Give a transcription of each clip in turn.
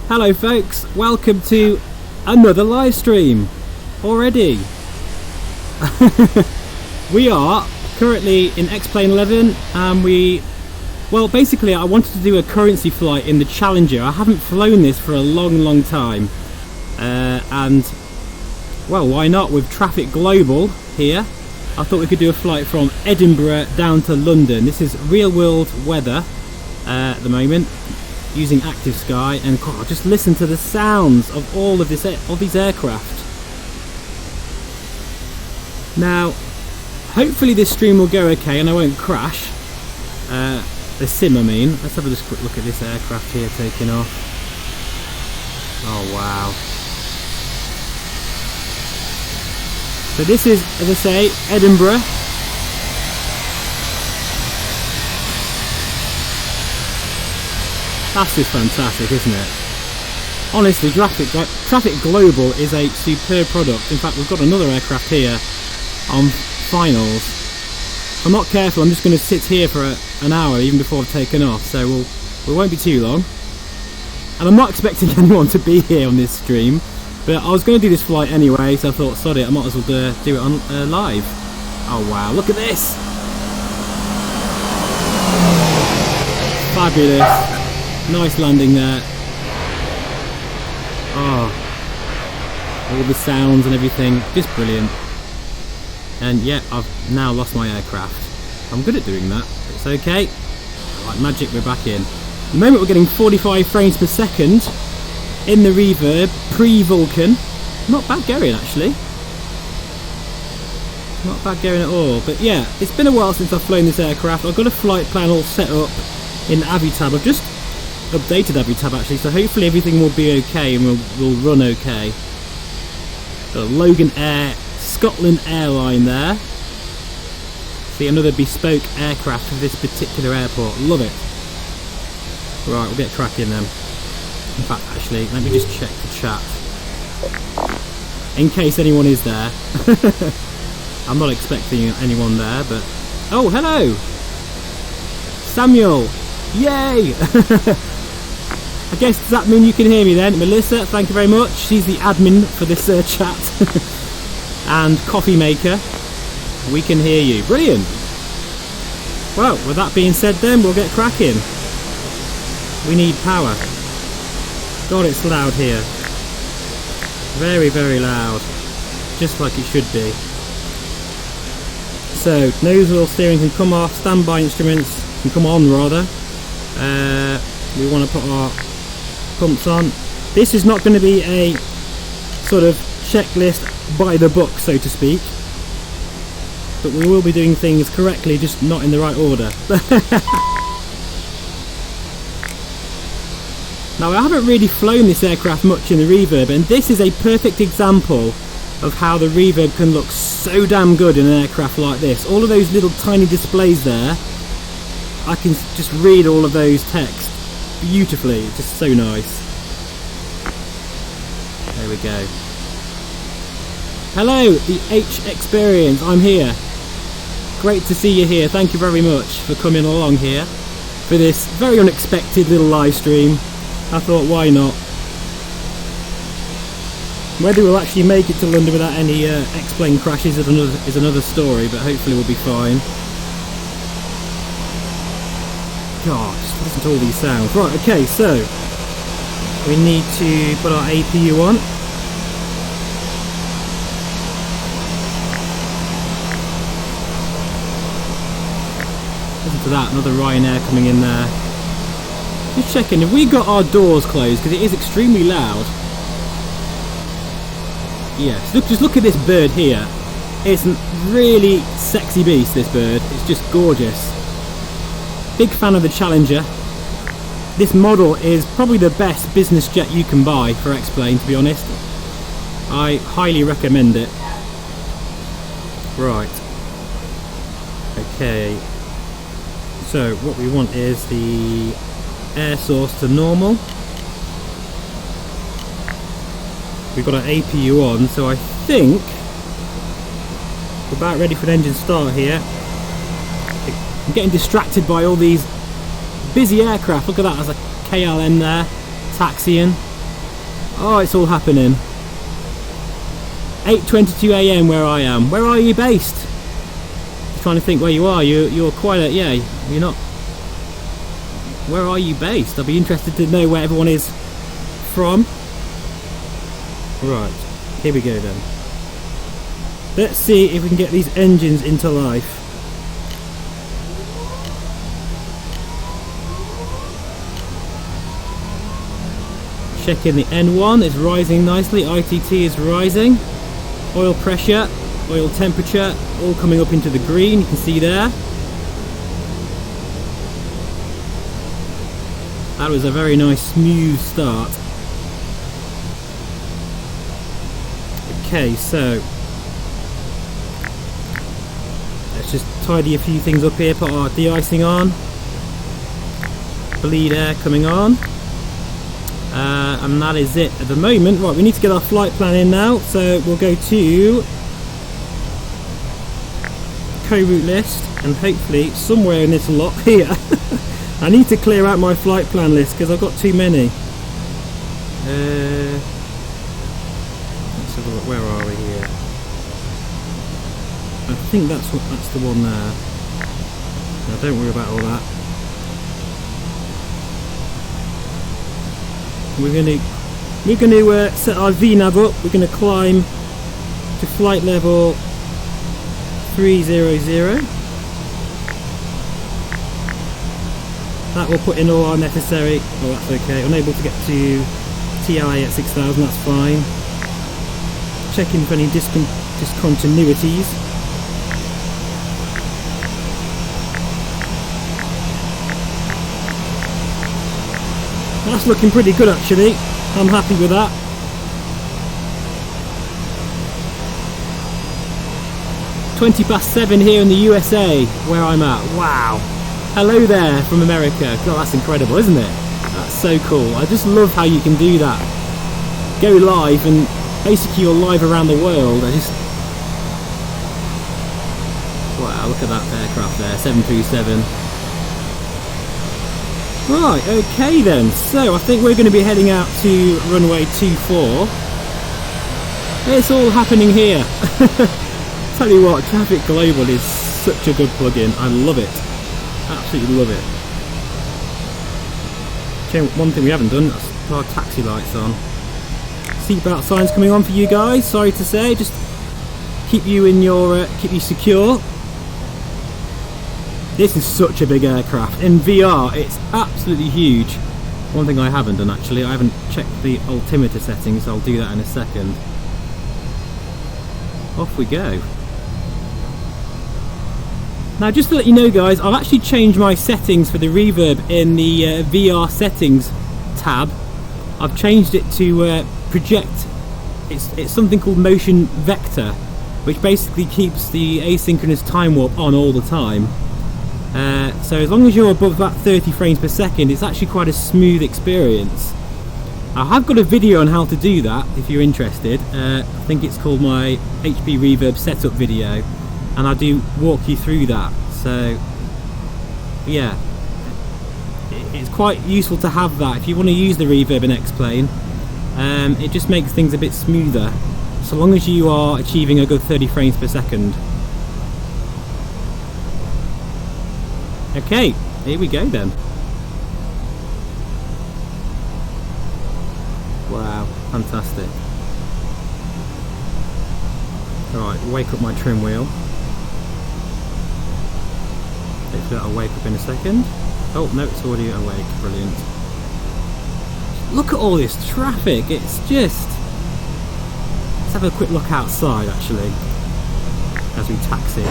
Hello folks, welcome to another live stream already. We are currently in X-Plane 11 and basically I wanted to do a currency flight in the Challenger. I haven't flown this for a long time and well, why not, with traffic global here. I thought we could do a flight from Edinburgh down to London. This is real world weather at the moment, using Active Sky, and God, just listen to the sounds of all of these aircraft. Now, hopefully this stream will go okay and I won't crash. The sim, I mean. Let's have a just quick look at this aircraft here taking off. Oh wow! So this is, as I say, Edinburgh. That's just fantastic, isn't it? Honestly, Traffic Global is a superb product. In fact, we've got another aircraft here on finals. If I'm not careful, I'm just going to sit here for an hour even before I've taken off, so we won't be too long. And I'm not expecting anyone to be here on this stream, but I was going to do this flight anyway, so I thought, sod it, I might as well do it on live. Oh wow, look at this! Fabulous. Nice landing there. Oh, all the sounds and everything, just brilliant. And yeah, I've now lost my aircraft. I'm good at doing that. It's okay. Like magic, we're back in. At the moment we're getting 45 frames per second in the Reverb pre-Vulcan. Not bad going actually. Not bad going at all. But yeah, it's been a while since I've flown this aircraft. I've got a flight plan all set up in Avitab. I've just updated Avitab actually, so hopefully everything will be okay and will run okay. Got Logan Air Scotland Airline there. See, another bespoke aircraft for this particular airport. Love it. Right, we'll get cracking then. In fact, actually, let me just check the chat in case anyone is there. I'm not expecting anyone there, but oh, hello, Samuel. Yay! I guess, does that mean you can hear me then? Melissa, thank you very much. She's the admin for this chat. And Coffee Maker, we can hear you. Brilliant. Well, with that being said then, we'll get cracking. We need power. God, it's loud here. Very, very loud. Just like it should be. So, nose wheel steering can come off, standby instruments can come on rather. We want to put our pumps on. This is not going to be a sort of checklist by the book, so to speak, but we will be doing things correctly, just not in the right order. Now, I haven't really flown this aircraft much in the Reverb, and this is a perfect example of how the Reverb can look so damn good in an aircraft like this. All of those little tiny displays there, I can just read all of those texts beautifully. It's just so nice. There we go. Hello, the H Experience. I'm here. Great to see you here. Thank you very much for coming along here for this very unexpected little live stream. I thought, why not? Whether we'll actually make it to London without any X-plane crashes is another story, but hopefully we'll be fine. God, just listen to all these sounds. Right, okay, so we need to put our APU on. Listen to that, another Ryanair coming in there. Just checking, have we got our doors closed? Because it is extremely loud. Yes, just look at this bird here. It's a really sexy beast, this bird. It's just gorgeous. Big fan of the Challenger. This model is probably the best business jet you can buy for X-Plane, to be honest. I highly recommend it. Right. Okay. So what we want is the air source to normal. We've got our APU on, so I think we're about ready for an engine start here. I'm getting distracted by all these busy aircraft. Look at that, there's a KLM there, taxiing. Oh, it's all happening. 8:22 AM where I am. Where are you based? Just trying to think where you are. You're quite a, yeah, you're not. Where are you based? I'll be interested to know where everyone is from. Right, here we go then. Let's see if we can get these engines into life. Checking the N1, it's rising nicely, ITT is rising. Oil pressure, oil temperature, all coming up into the green, you can see there. That was a very nice smooth start. Okay, so let's just tidy a few things up here, put our de-icing on. Bleed air coming on. And that is it at the moment. Right, we need to get our flight plan in now, so we'll go to co-route list, and hopefully somewhere in this lot here I need to clear out my flight plan list because I've got too many. Let's have a look, where are we here? I think that's the one there. Now don't worry about all that. We're going to set our VNav up. We're going to climb to flight level 300. That will put in all our necessary. Oh, that's okay. Unable to get to TLA at 6000. That's fine. Checking for any discontinuities. That's looking pretty good actually. I'm happy with that. (7:20) here in the USA, where I'm at. Wow. Hello there from America. God, that's incredible, isn't it? That's so cool. I just love how you can do that. Go live and basically you're live around the world. Wow, look at that aircraft there, 737. Right, okay then, so I think we're going to be heading out to runway 24. It's all happening here. Tell you what, Traffic Global is such a good plugin. I love it. Absolutely love it. One thing we haven't done, that's put our taxi lights on. Seatbelt signs coming on for you guys, sorry to say, just keep you in your, keep you secure. This is such a big aircraft. In VR, it's absolutely huge. One thing I haven't done actually, I haven't checked the altimeter settings, so I'll do that in a second. Off we go. Now just to let you know guys, I've actually changed my settings for the reverb in the VR settings tab. I've changed it to project, it's something called motion vector, which basically keeps the asynchronous time warp on all the time. So as long as you're above that 30 frames per second, it's actually quite a smooth experience. I have got a video on how to do that if you're interested. I think it's called my HP Reverb setup video, and I do walk you through that. So yeah, it's quite useful to have that if you want to use the reverb in X-Plane. It just makes things a bit smoother, so long as you are achieving a good 30 frames per second. Okay, here we go then. Wow, fantastic. Alright, wake up my trim wheel. Hopefully that'll wake up in a second. Oh, no, it's already awake. Brilliant. Look at all this traffic, it's just... Let's have a quick look outside actually, as we taxi.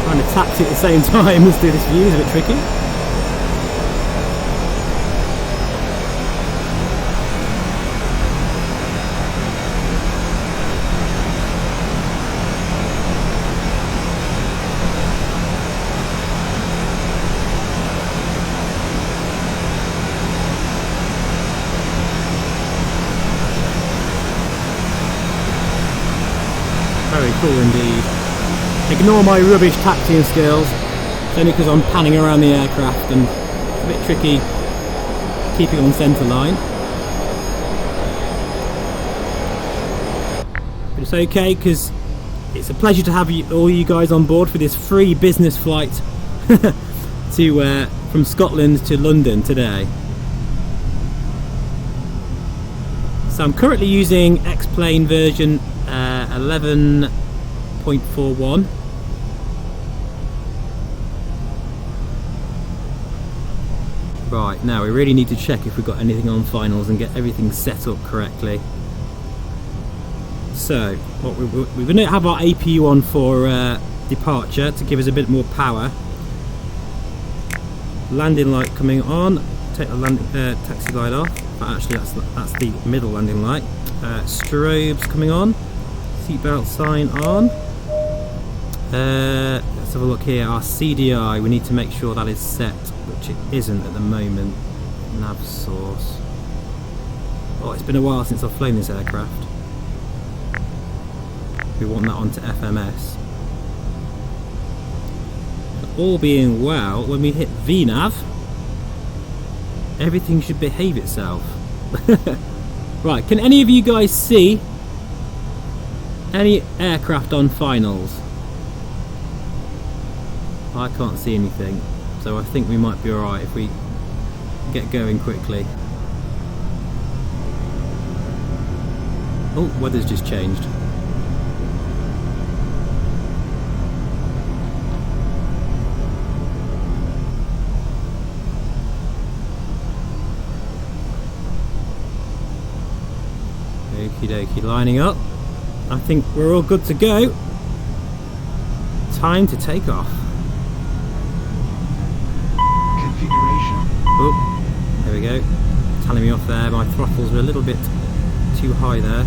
Trying to taxi at the same time, let's do this view, is a bit tricky. Very cool indeed. Ignore my rubbish taxiing skills. It's only because I'm panning around the aircraft and it's a bit tricky keeping on centre line. But it's okay because it's a pleasure to have all you guys on board for this free business flight to from Scotland to London today. So I'm currently using X-Plane version 11.41. Right, now we really need to check if we've got anything on finals and get everything set up correctly. So, we're going to have our APU on for departure to give us a bit more power. Landing light coming on. Take the taxi light off. But actually, that's the middle landing light. Strobes coming on. Seatbelt sign on. Let's have a look here. Our CDI. We need to make sure that is set, which it isn't at the moment. Nav source. Oh, it's been a while since I've flown this aircraft. We want that onto FMS. All being well, when we hit VNAV, everything should behave itself. Right, can any of you guys see any aircraft on finals? I can't see anything, so I think we might be alright if we get going quickly. Oh, weather's just changed. Okie dokie, lining up. I think we're all good to go. Time to take off. Configuration. Oh, there we go. Telling me off there. My throttles were a little bit too high there.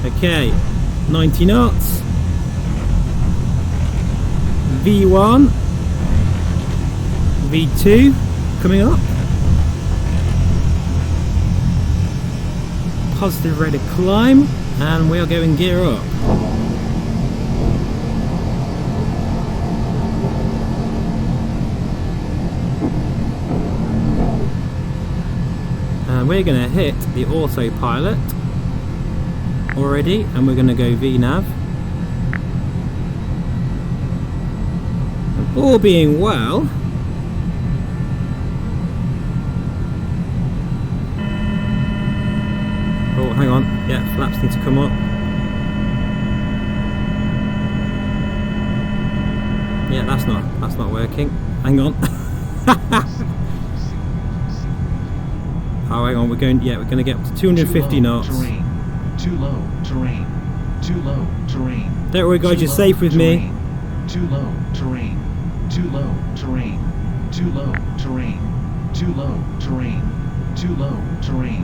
Okay, 90 knots. V1. V2 coming up. Positive rate of climb, and we are going gear up. And we're going to hit the autopilot already, and we're going to go VNAV. And all being well, oh, hang on. Yeah, flaps need to come up. Yeah, that's not working. Hang on. Oh, hang on. We're going to get up to 250 knots. Terrain. Too low terrain. Too low terrain. Don't worry, guys. You're safe with me. Too low terrain. Too low terrain. Too low terrain. Too low terrain. Too low terrain.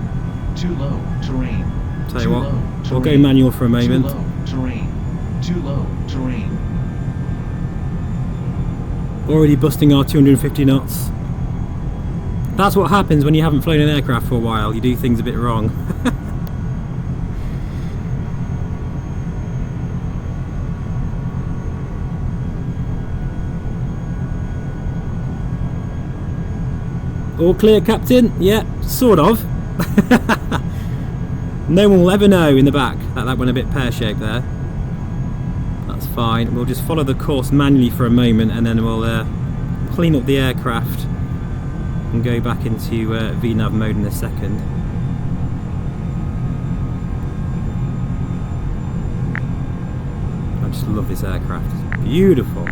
Too low terrain. Tell you what, we'll go manual for a moment. Too low terrain. Too low terrain. Already busting our 250 knots. That's what happens when you haven't flown an aircraft for a while. You do things a bit wrong. All clear, Captain? Yeah, sort of. No one will ever know in the back that went a bit pear-shaped there. That's fine. We'll just follow the course manually for a moment, and then we'll clean up the aircraft and go back into VNAV mode in a second. I just love this aircraft. It's beautiful.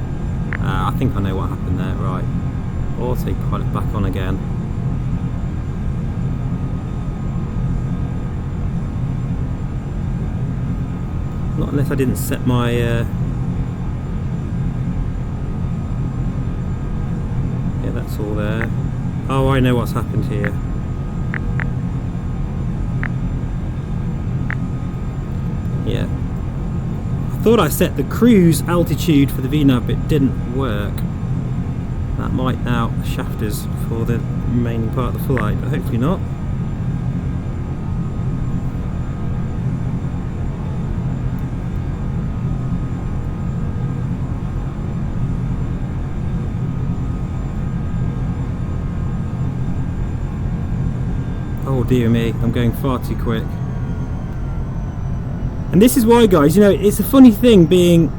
I think I know what happened there. Right. Autopilot back on again. Not unless I didn't set my yeah, that's all there. Oh, I know what's happened here. Yeah, I thought I set the cruise altitude for the VNAV, but it didn't work. That might now shaft us for the remaining part of the flight, but hopefully not. dear me, I'm going far too quick. And this is why, guys, you know, it's a funny thing being,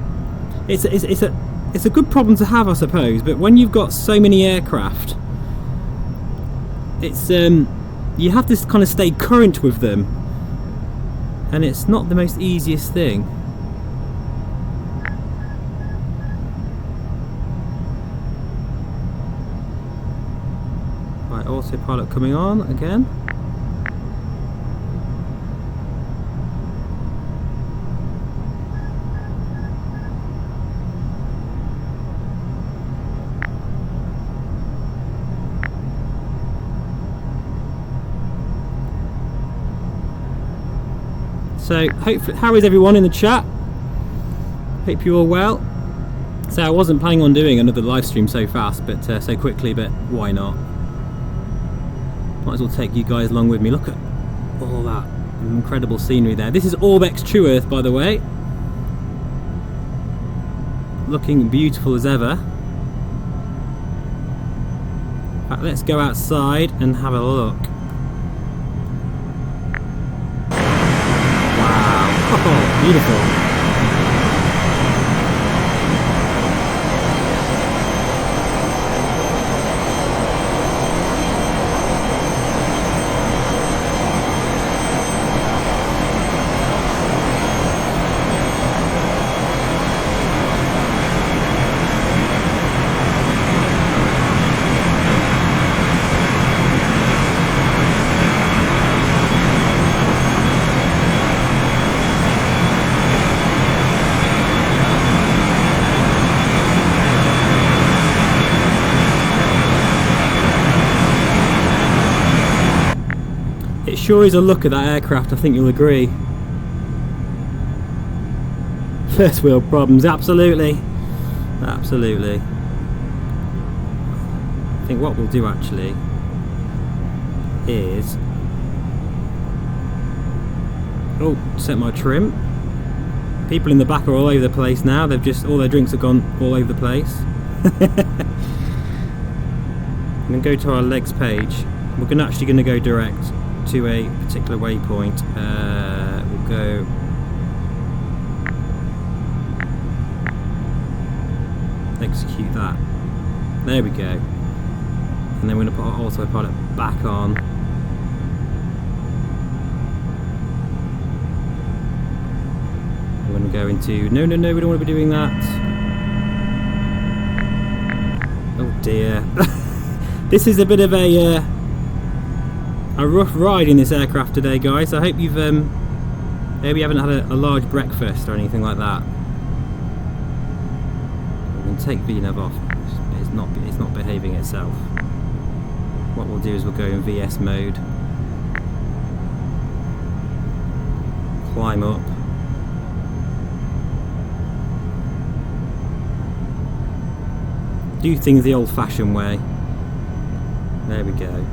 it's a good problem to have, I suppose, but when you've got so many aircraft, it's you have to kind of stay current with them, and it's not the most easiest thing. Right, autopilot coming on again. So, hopefully, how is everyone in the chat? Hope you're all well. So, I wasn't planning on doing another live stream so fast, but so quickly, but why not? Might as well take you guys along with me. Look at all that incredible scenery there. This is Orbex True Earth, by the way. Looking beautiful as ever. In fact, let's go outside and have a look. Oh, beautiful. It sure is a look at that aircraft, I think you'll agree. First wheel problems, absolutely. Absolutely. I think what we'll do actually is... Oh, set my trim. People in the back are all over the place now. They've just, all their drinks have gone all over the place. I'm going to go to our legs page. We're actually going to go direct to a particular waypoint. We'll go execute that. There we go. And then we're going to put our autopilot back on. We're going to go into no, we don't want to be doing that. Oh dear. This is a bit of a rough ride in this aircraft today, guys. I hope you've maybe you haven't had a large breakfast or anything like that. I'm going to take VNAV off. It's not behaving itself. What we'll do is we'll go in VS mode, climb up, do things the old-fashioned way. There we go.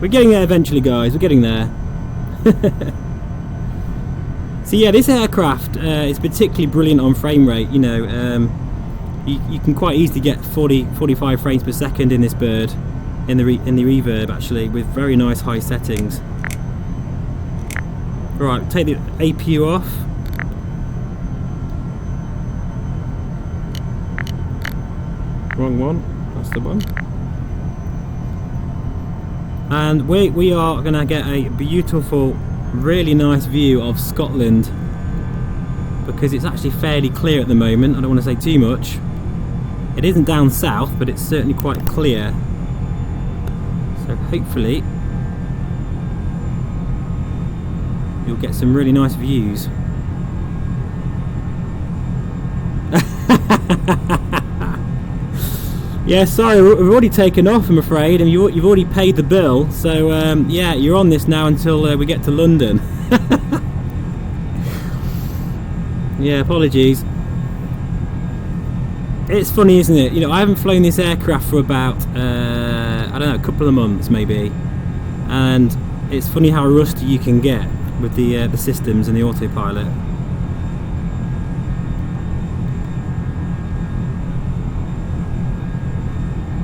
We're getting there eventually, guys. We're getting there. So yeah, this aircraft is particularly brilliant on frame rate. You know, you can quite easily get 45 frames per second in this bird, in the reverb actually, with very nice high settings. Right, take the APU off. Wrong one. That's the one. And we are going to get a beautiful, really nice view of Scotland, because it's actually fairly clear at the moment. I don't want to say too much. It isn't down south, but it's certainly quite clear. So hopefully you'll get some really nice views. Yeah, sorry, we've already taken off, I'm afraid, and you've already paid the bill, so yeah, you're on this now until we get to London. Yeah, apologies. It's funny, isn't it? You know, I haven't flown this aircraft for about, I don't know, a couple of months maybe, and it's funny how rusty you can get with the systems and the autopilot.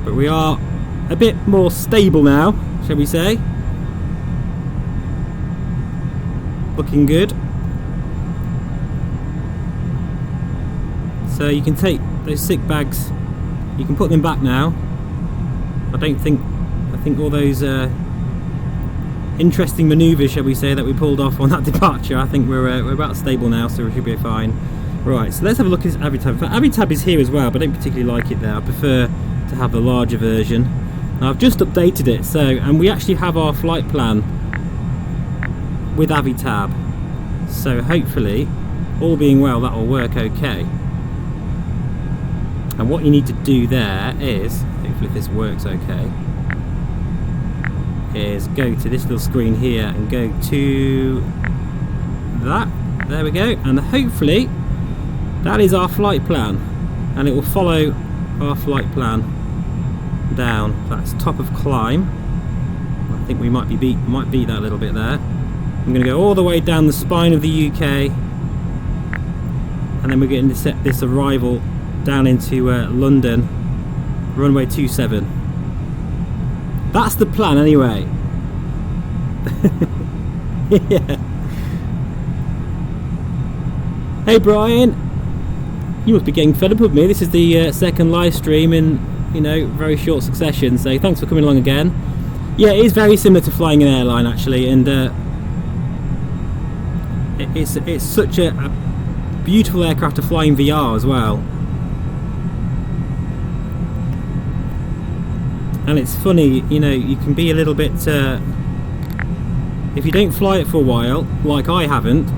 But we are a bit more stable now, shall we say. looking good. So you can take those sick bags, you can put them back now. I think all those interesting manoeuvres, shall we say, that we pulled off on that departure, I think we're about stable now, so we should be fine. Right, so let's have a look at this Avitab. In fact, Avitab is here as well, but I don't particularly like it there. I prefer to have the larger version. Now, I've just updated it, so, and we actually have our flight plan with Avitab. So hopefully, all being well, that will work okay. And what you need to do there is, hopefully if this works okay, is go to this little screen here and go to that. There we go, and hopefully that is our flight plan, and it will follow our flight plan down. That's top of climb. I think we might beat that a little bit there. I'm going to go all the way down the spine of the UK, and then we're going to set this arrival down into London, runway 27. That's the plan anyway. Yeah. Hey Brian, you must be getting fed up with me. This is the second live stream in, you know, very short succession, so thanks for coming along again. Yeah, it is very similar to flying an airline actually, and it's such a beautiful aircraft to fly in VR as well. And it's funny, you know, you can be a little bit if you don't fly it for a while, like I haven't,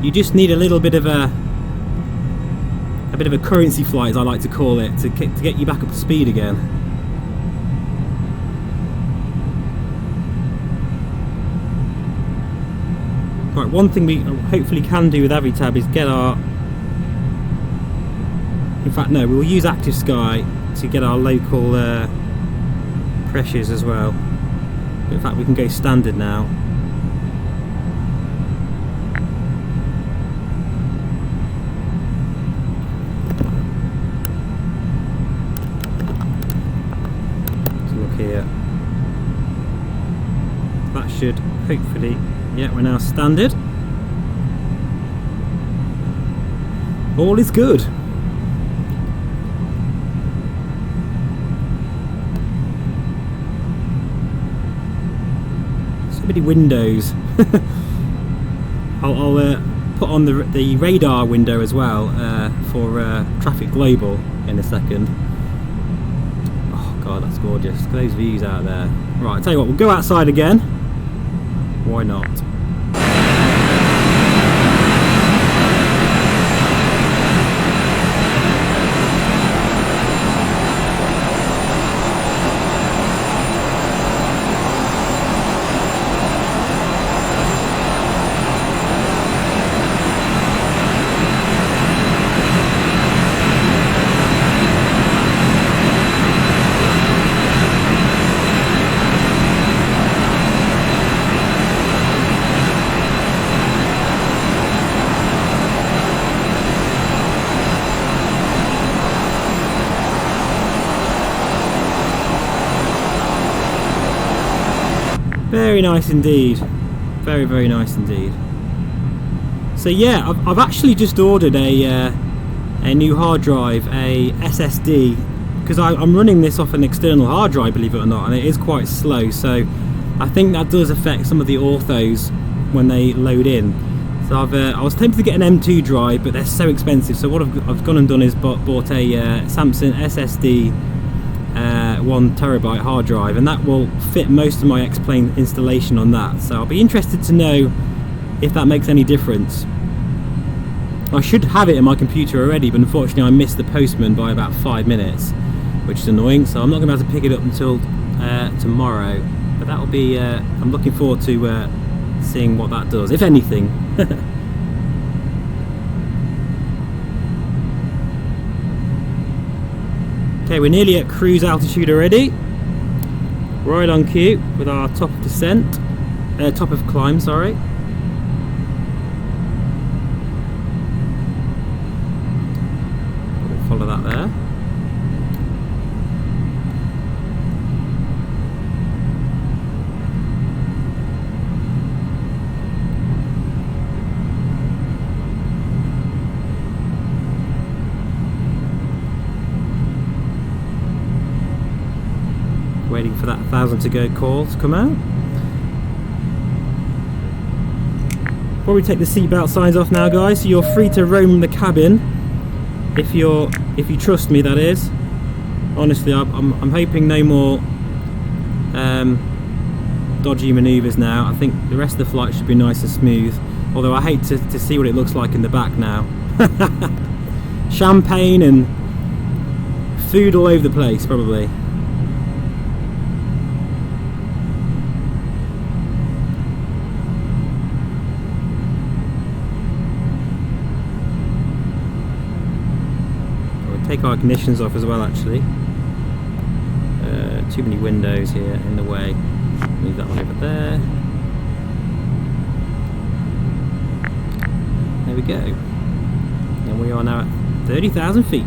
you just need a little bit of a currency flight, as I like to call it, to get you back up to speed again. Right, one thing we hopefully can do with Avitab is get our, in fact no, we'll use Active Sky to get our local pressures as well. In fact, we can go standard now. So look here. That should hopefully, yeah, we're now standard. All is good. So many windows. I'll put on the radar window as well for traffic global in a second. Oh god, that's gorgeous. Look at those views out there. Right, I'll tell you what, we'll go outside again. Why not? Very nice indeed. Very, very nice indeed. So yeah, I've actually just ordered a new hard drive, a SSD, because I'm running this off an external hard drive, believe it or not, and it is quite slow. So I think that does affect some of the orthos when they load in. So I was tempted to get an M2 drive, but they're so expensive. So what I've gone and done is bought a Samsung SSD 1 terabyte hard drive, and that will fit most of my X-Plane installation on that. So I'll be interested to know if that makes any difference. I should have it in my computer already, but unfortunately I missed the postman by about 5 minutes, which is annoying, so I'm not going to be able to pick it up until tomorrow. But that will be, I'm looking forward to seeing what that does, if anything. Okay, we're nearly at cruise altitude already. Right on cue with our top of descent, top of climb, sorry. We'll follow that there. for that 1,000 to go call to come out. Before we take the seatbelt signs off now, guys, so you're free to roam the cabin if you trust me, that is. Honestly, I'm hoping no more dodgy manoeuvres now. I think the rest of the flight should be nice and smooth, although I hate to see what it looks like in the back now. Champagne and food all over the place, probably. We'll take our ignitions off as well, actually. Too many windows here in the way. Move that one over there. There we go. And we are now at 30,000 feet.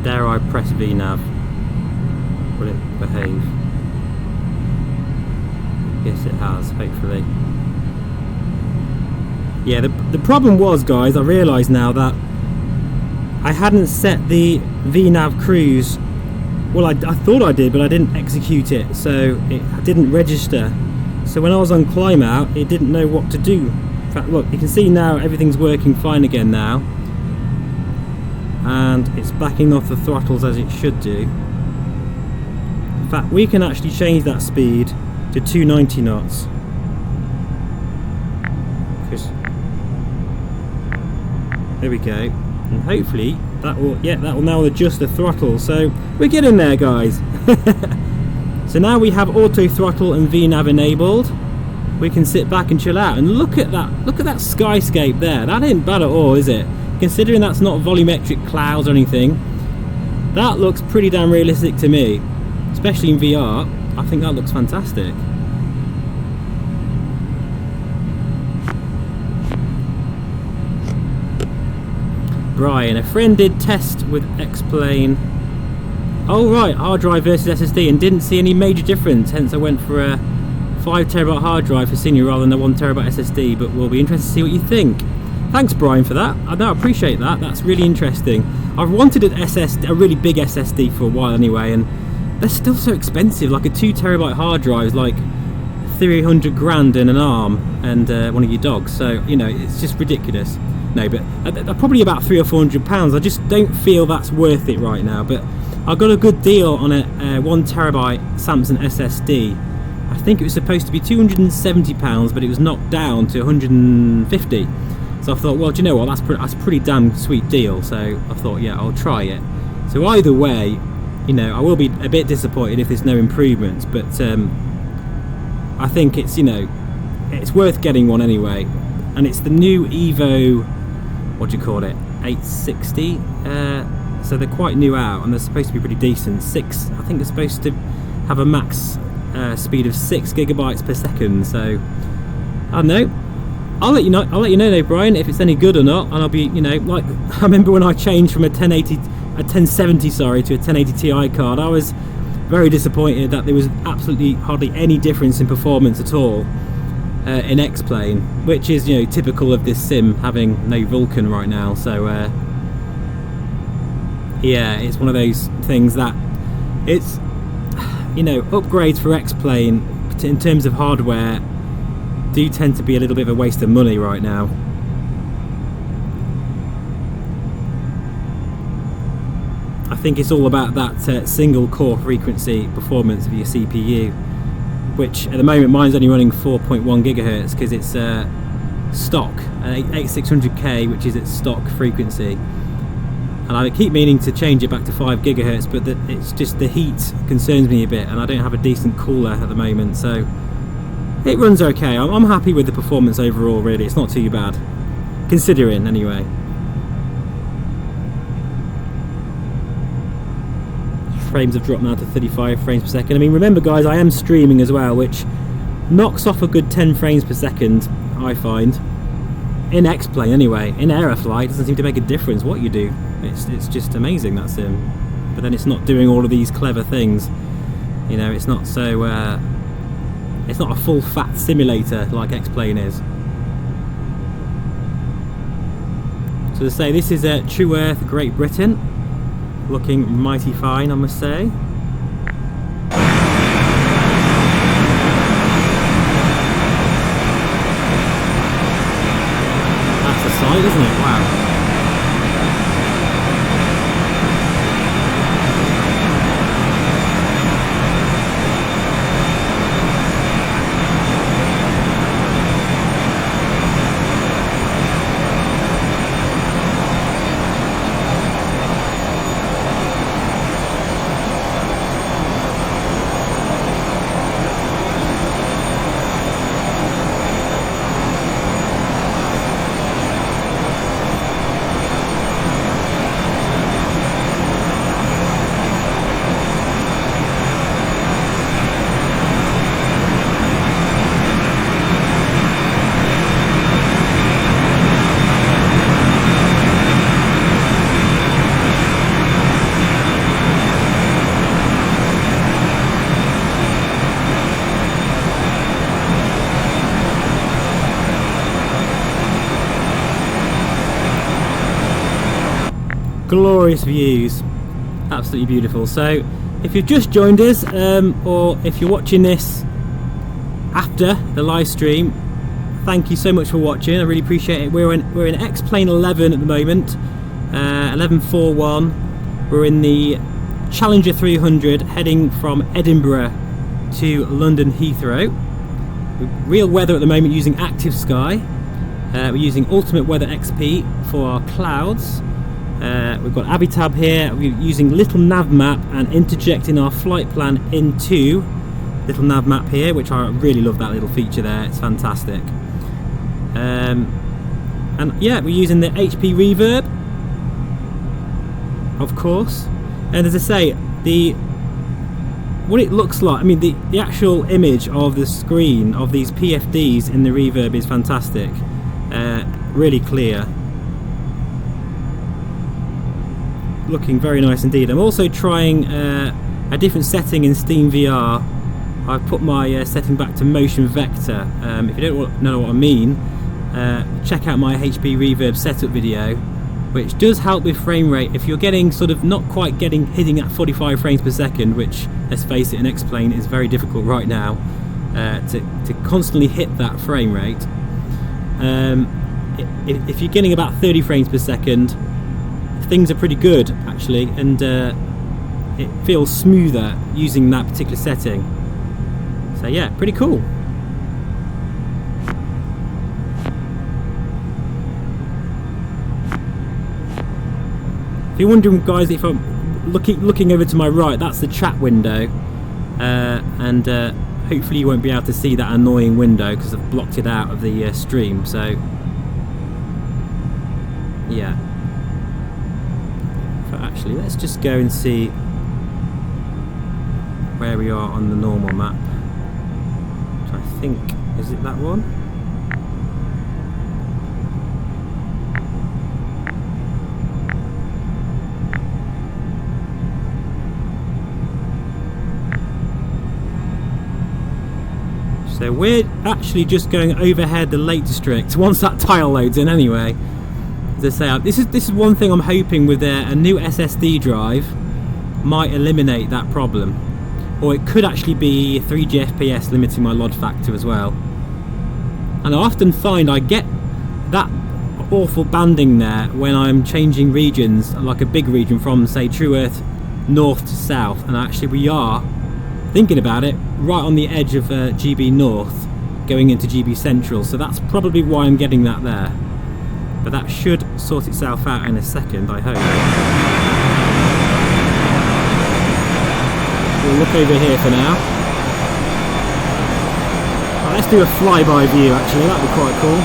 Dare I press VNav? Will it behave? Yes, it has, hopefully. Yeah, the problem was, guys, I realise now that I hadn't set the VNav cruise. Well, I thought I did, but I didn't execute it, so it didn't register. So when I was on climb out, it didn't know what to do. In fact, look, you can see now everything's working fine again now. And it's backing off the throttles as it should do. In fact, we can actually change that speed to 290 knots. There we go. And hopefully that will now adjust the throttle. So we're getting there, guys. So now we have auto throttle and VNav enabled. We can sit back and chill out. And look at that skyscape there. That ain't bad at all, is it? Considering that's not volumetric clouds or anything, that looks pretty damn realistic to me, especially in VR. I think that looks fantastic. Brian, a friend did test with X-Plane. Oh right, hard drive versus SSD, and didn't see any major difference, hence I went for a 5TB hard drive for Senior rather than a 1TB SSD, but we'll be interested to see what you think. Thanks, Brian, for that. I appreciate that. That's really interesting. I've wanted a really big SSD for a while anyway, and they're still so expensive. Like a 2TB hard drive is like 300 grand and an arm and one of your dogs. So, you know, it's just ridiculous. No, but they're probably about £300 or £400. I just don't feel that's worth it right now. But I got a good deal on a 1TB Samsung SSD. I think it was supposed to be £270, but it was knocked down to 150. So I thought, well, do you know what, that's a pretty damn sweet deal. So I thought, yeah, I'll try it. So either way, you know, I will be a bit disappointed if there's no improvements, but I think it's, you know, it's worth getting one anyway. And it's the new Evo, what do you call it, 860. So they're quite new out, and they're supposed to be pretty decent. I think they're supposed to have a max speed of 6 GB per second. So I don't know. I'll let you know, Brian, if it's any good or not, and I'll be, you know, like I remember when I changed from a 1070, sorry, to a 1080 Ti card. I was very disappointed that there was absolutely hardly any difference in performance at all in X-Plane, which is, you know, typical of this sim having no Vulkan right now. So yeah, it's one of those things that it's, you know, upgrades for X-Plane in terms of hardware do tend to be a little bit of a waste of money right now. I think it's all about that single core frequency performance of your CPU, which at the moment mine's only running 4.1 GHz because it's stock, 8600K, which is its stock frequency. And I keep meaning to change it back to 5 GHz, but it's just the heat concerns me a bit, and I don't have a decent cooler at the moment, so it runs okay. I'm happy with the performance overall, really. It's not too bad, considering, anyway. frames have dropped now to 35 frames per second. I mean, remember guys, I am streaming as well, which knocks off a good 10 frames per second, I find. In X-Plane anyway. In Aerofly it doesn't seem to make a difference what you do. It's just amazing, that sim. But then it's not doing all of these clever things. You know, it's not so it's not a full fat simulator like X-Plane is. So to say, this is True Earth, Great Britain. Looking mighty fine, I must say. That's a sight, isn't it? Wow. Glorious views, absolutely beautiful. So if you've just joined us, or if you're watching this after the live stream, thank you so much for watching. I really appreciate it. We're in X-Plane 11 at the moment, 1141. We're in the Challenger 300 heading from Edinburgh to London Heathrow. Real weather at the moment using Active Sky. We're using Ultimate Weather XP for our clouds. We've got Avitab here. We're using Little Nav Map and interjecting our flight plan into Little Nav Map here, which I really love that little feature there. It's fantastic. And yeah, we're using the HP Reverb, of course. And as I say, what it looks like, I mean, the actual image of the screen of these PFDs in the Reverb is fantastic. Really clear. Looking very nice indeed. I'm also trying a different setting in Steam VR. I've put my setting back to motion vector. If you don't know what I mean, check out my HP Reverb setup video, which does help with frame rate. If you're getting sort of not quite hitting at 45 frames per second, which, let's face it, in X-Plane is very difficult right now, to constantly hit that frame rate. If you're getting about 30 frames per second, things are pretty good actually, and it feels smoother using that particular setting. So yeah, pretty cool. If you're wondering guys, if I'm looking over to my right, that's the chat window, and hopefully you won't be able to see that annoying window because I've blocked it out of the stream. So yeah. Actually, let's just go and see where we are on the normal map. Which I think, is it that one? So we're actually just going overhead the Lake District once that tile loads in anyway. As I say, this is one thing I'm hoping with a new SSD drive might eliminate that problem, or it could actually be 3G FPS limiting my load factor as well. And I often find I get that awful banding there when I'm changing regions, like a big region from say True Earth north to south, and actually we are thinking about it right on the edge of GB North going into GB Central, so that's probably why I'm getting that there. But that should sort itself out in a second, I hope. We'll look over here for now. Oh, let's do a flyby view actually, that'd be quite cool.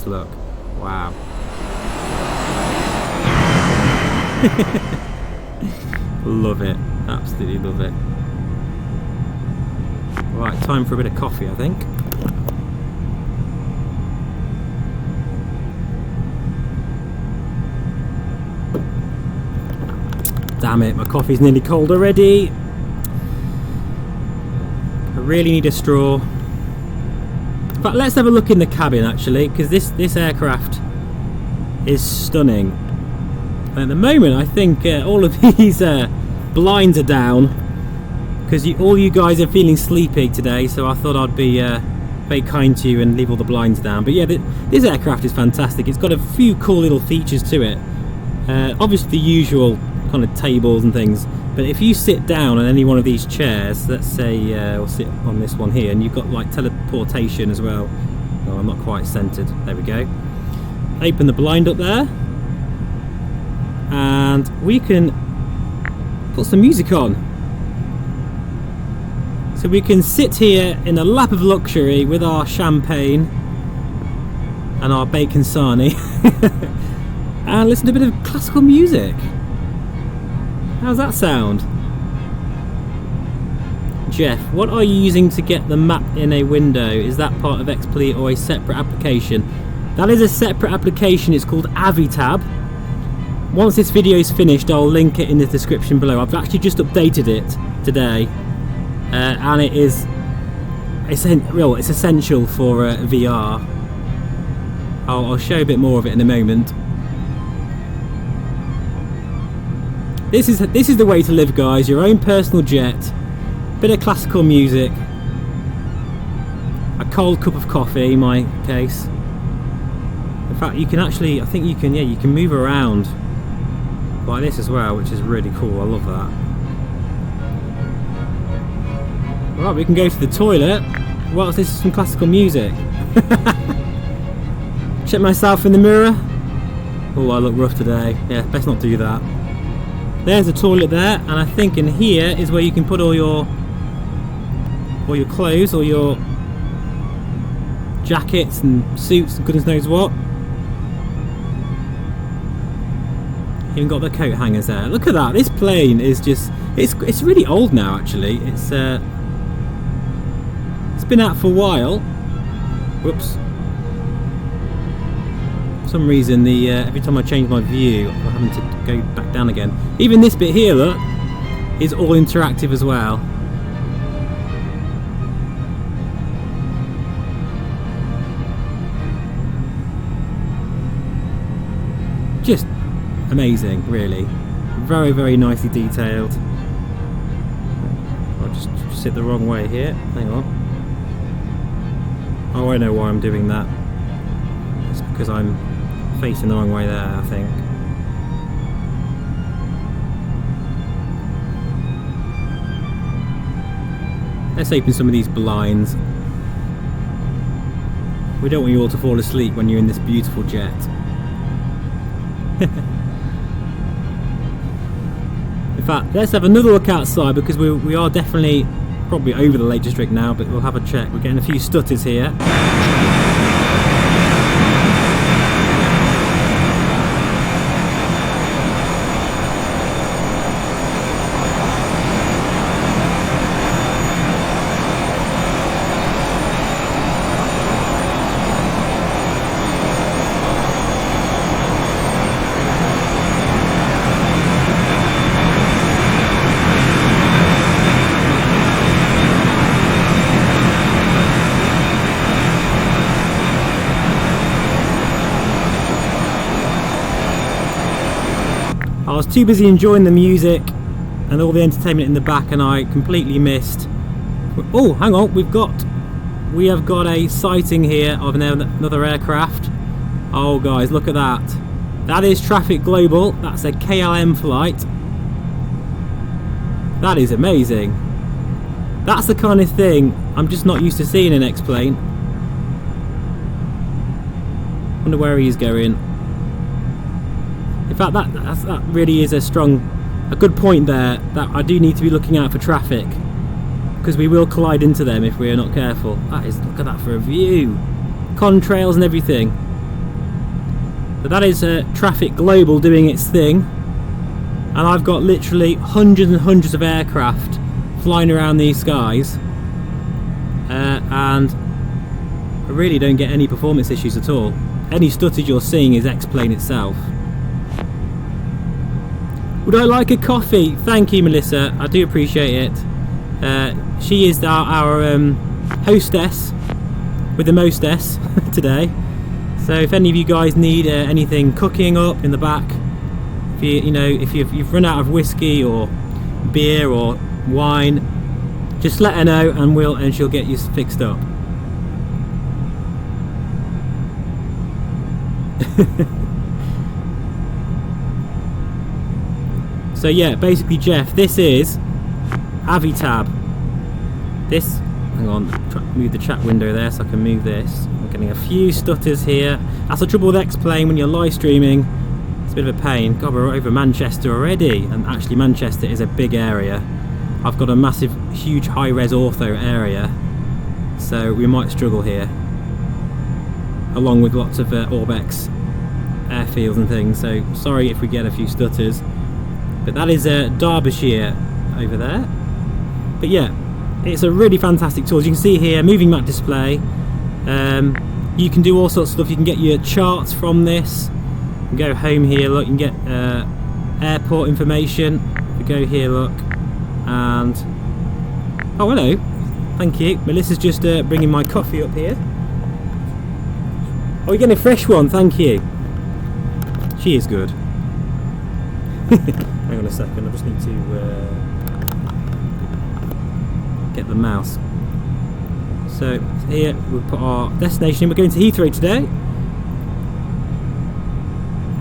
this look. Wow. Love it. Absolutely love it. Right, time for a bit of coffee, I think. Damn it, my coffee's nearly cold already. I really need a straw. But let's have a look in the cabin actually, because this aircraft is stunning. At the moment, I think all of these blinds are down because all you guys are feeling sleepy today. So I thought I'd be very kind to you and leave all the blinds down. But yeah, this aircraft is fantastic. It's got a few cool little features to it. Obviously, the usual kind of tables and things. But if you sit down on any one of these chairs, let's say we'll sit on this one here, and you've got like teleportation as well. Oh, I'm not quite centered. There we go. Open the blind up there. And we can put some music on. So we can sit here in a lap of luxury with our champagne and our bacon sarnie and listen to a bit of classical music. How's that sound? Jeff, what are you using to get the map in a window? Is that part of XPlete or a separate application? That is a separate application. It's called Avitab. Once this video is finished, I'll link it in the description below. I've actually just updated it today, and it's essential for VR. I'll show a bit more of it in a moment. This is the way to live, guys. Your own personal jet, bit of classical music, a cold cup of coffee in my case. In fact, you can actually, I think you can, yeah, you can move around like this as well, which is really cool. I love that. Right, we can go to the toilet whilst this is some classical music. Check myself in the mirror. Oh, I look rough today. Yeah, best not do that. There's a toilet there, and I think in here is where you can put all your clothes, or your jackets and suits and goodness knows what. Even got the coat hangers there. Look at that. This plane is just it's really old now actually. It's been out for a while. Whoops. For some reason every time I change my view I'm having to go back down again. Even this bit here, look, is all interactive as well. Just amazing, really. Very, very nicely detailed. I'll just sit the wrong way here. Hang on. Oh, I know why I'm doing that. It's because I'm facing the wrong way there, I think. Let's open some of these blinds. We don't want you all to fall asleep when you're in this beautiful jet. In fact, let's have another look outside, because we are definitely probably over the Lake District now, but we'll have a check. We're getting a few stutters here. I was too busy enjoying the music and all the entertainment in the back, and I completely missed. Oh, hang on, we have got a sighting here of another aircraft. Oh guys, look at that. That is Traffic Global. That's a KLM flight. That is amazing. That's the kind of thing I'm just not used to seeing in X-Plane. Wonder where he's going. In fact, that really is a good point there, that I do need to be looking out for traffic, because we will collide into them if we are not careful. Look at that for a view. Contrails and everything. But that is traffic global doing its thing, and I've got literally hundreds and hundreds of aircraft flying around these skies, and I really don't get any performance issues at all. Any stuttered you're seeing is X-Plane itself. Would I like a coffee? Thank you, Melissa, I do appreciate it. She is our hostess with the mostess today. So if any of you guys need anything cooking up in the back, if you've run out of whiskey or beer or wine, just let her know and she'll get you fixed up. So yeah, basically, Jeff, this is Avitab. Hang on, try to move the chat window there so I can move this. I'm getting a few stutters here. That's the trouble with X-Plane when you're live streaming. It's a bit of a pain. God, we're over Manchester already, and actually Manchester is a big area. I've got a massive, huge high-res ortho area, so we might struggle here, along with lots of Orbex airfields and things. So sorry if we get a few stutters, but that is Derbyshire over there. But yeah, it's a really fantastic tool. As you can see here, moving map display. You can do all sorts of stuff. You can get your charts from this. You can go home here, look, you can get airport information. If we go here, look, and oh, hello, thank you. Melissa's just bringing my coffee up here. Oh, you're getting a fresh one, thank you. She is good. Hang on a second, I just need to get the mouse. So here we'll put our destination in. We're going to Heathrow today,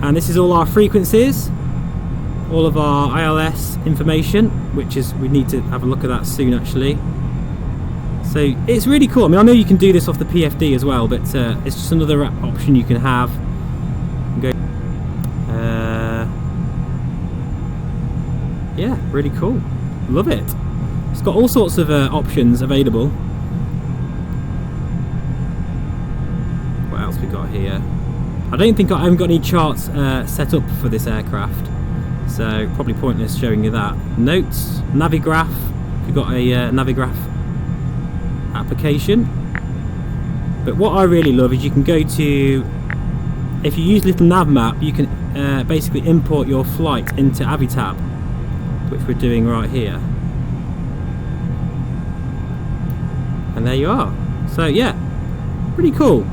and this is all our frequencies, all of our ILS information, which is, we need to have a look at that soon actually. So it's really cool. I mean, I know you can do this off the PFD as well, but it's just another option you can have. Go, yeah, really cool. Love it. It's got all sorts of options available. What else we got here? I don't think I haven't got any charts set up for this aircraft, so probably pointless showing you that. Notes, Navigraph. We've got a Navigraph application. But what I really love is you can go to, if you use Little Nav Map, you can basically import your flight into Avitab, which we're doing right here. And there you are. So yeah, pretty cool.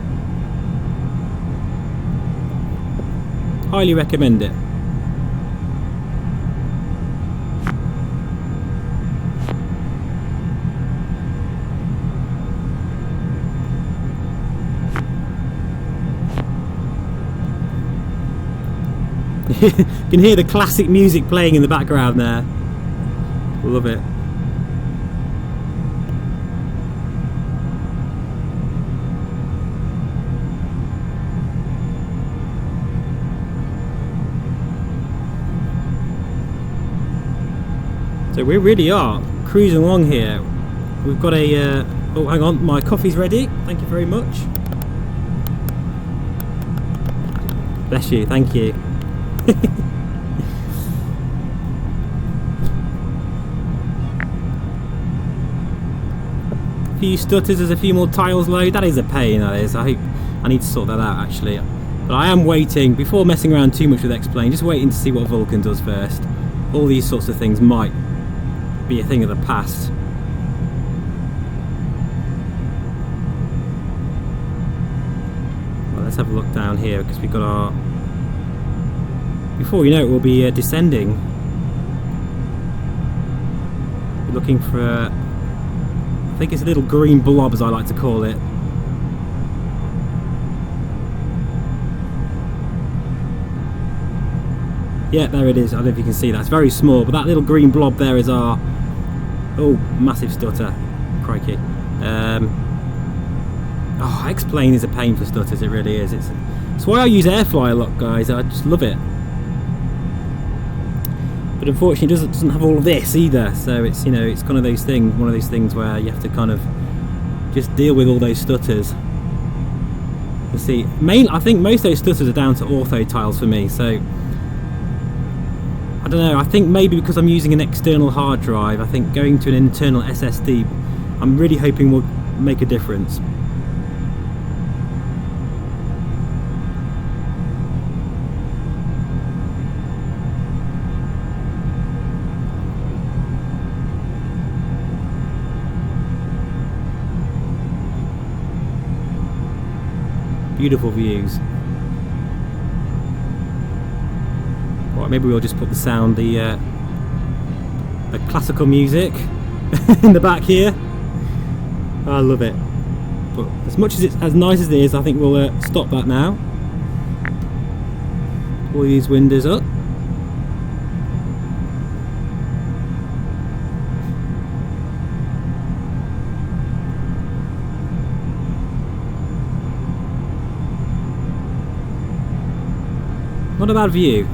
Highly recommend it. You can hear the classic music playing in the background there. Love it. So we really are cruising along here. We've got a oh, hang on, my coffee's ready. Thank you very much. Bless you, thank you. A few stutters, there's a few more tiles low. That is a pain, that is. I hope I need to sort that out actually. But I am waiting, before messing around too much with X-Plane, just waiting to see what Vulcan does first. All these sorts of things might be a thing of the past. Well, let's have a look down here, because we've got our, before you know it, we'll be descending. We're looking for I think it's a little green blob, as I like to call it. Yeah, there it is. I don't know if you can see that. It's very small, but that little green blob there is our... Oh, massive stutter. Crikey. Oh, X-Plane is a pain for stutters, it really is. It's why I use Airfly a lot, guys. I just love it. But unfortunately it doesn't have all of this either, so it's, you know, it's kind of those things, one of those things where you have to kind of just deal with all those stutters. We'll see. I think most of those stutters are down to ortho tiles for me, so I don't know. I think maybe because I'm using an external hard drive, I think going to an internal SSD, I'm really hoping will make a difference. Beautiful views. Right, maybe we'll just put the sound, the classical music in the back here. I love it. But as much as it's as nice as it is, I think we'll stop that now. All these windows up. Not a bad view,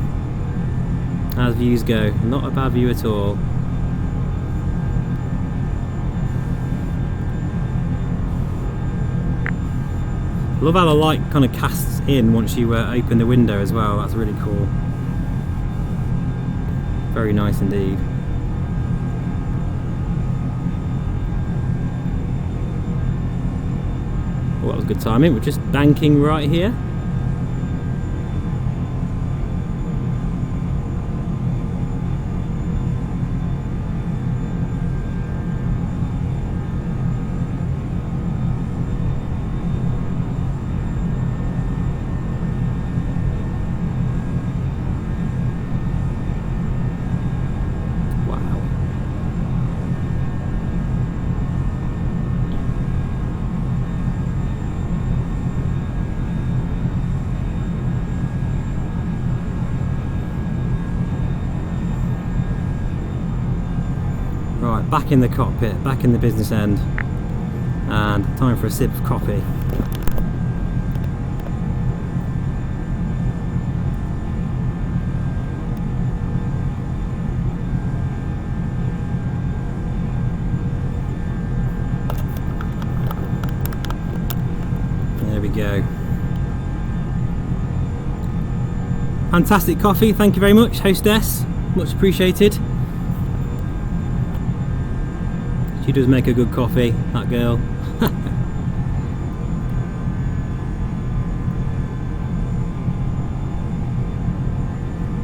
as views go. Not a bad view at all. Love how the light kind of casts in once you open the window as well. That's really cool. Very nice indeed. Oh, that was good timing. We're just banking right here. Right, back in the cockpit, back in the business end, and time for a sip of coffee. There we go. Fantastic coffee, thank you very much, hostess, much appreciated. She does make a good coffee, that girl.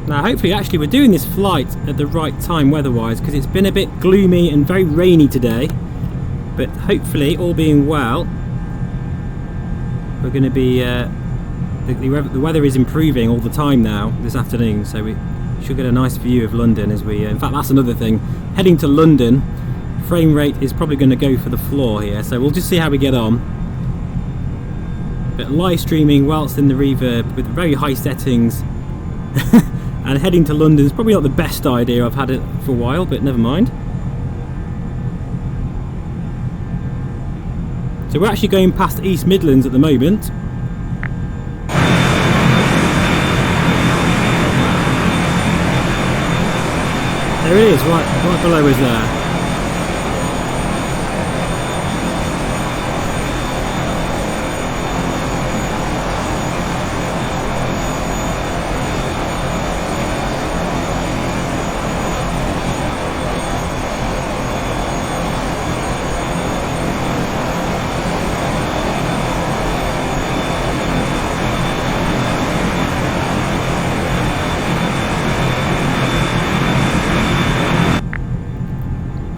Now hopefully actually we're doing this flight at the right time weather-wise, because it's been a bit gloomy and very rainy today. But hopefully, all being well, we're going to be... the weather is improving all the time now, this afternoon, so we should get a nice view of London as we... in fact, that's another thing. Heading to London, frame rate is probably going to go for the floor here, so we'll just see how we get on. But live streaming whilst in the Reverb with very high settings and heading to London is probably not the best idea. I've had it for a while, but never mind. So we're actually going past East Midlands at the moment. There it is, right below us there.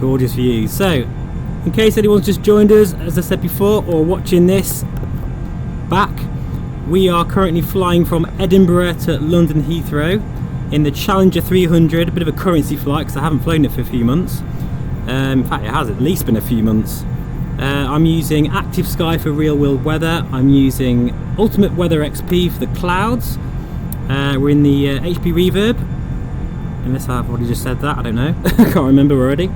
Gorgeous views. So, in case anyone's just joined us, as I said before, or watching this back, we are currently flying from Edinburgh to London Heathrow in the Challenger 300, a bit of a currency flight because I haven't flown it for a few months. In fact, it has at least been a few months. I'm using Active Sky for real world weather. I'm using Ultimate Weather XP for the clouds. We're in the HP Reverb, unless I've already just said that, I don't know. I can't remember already.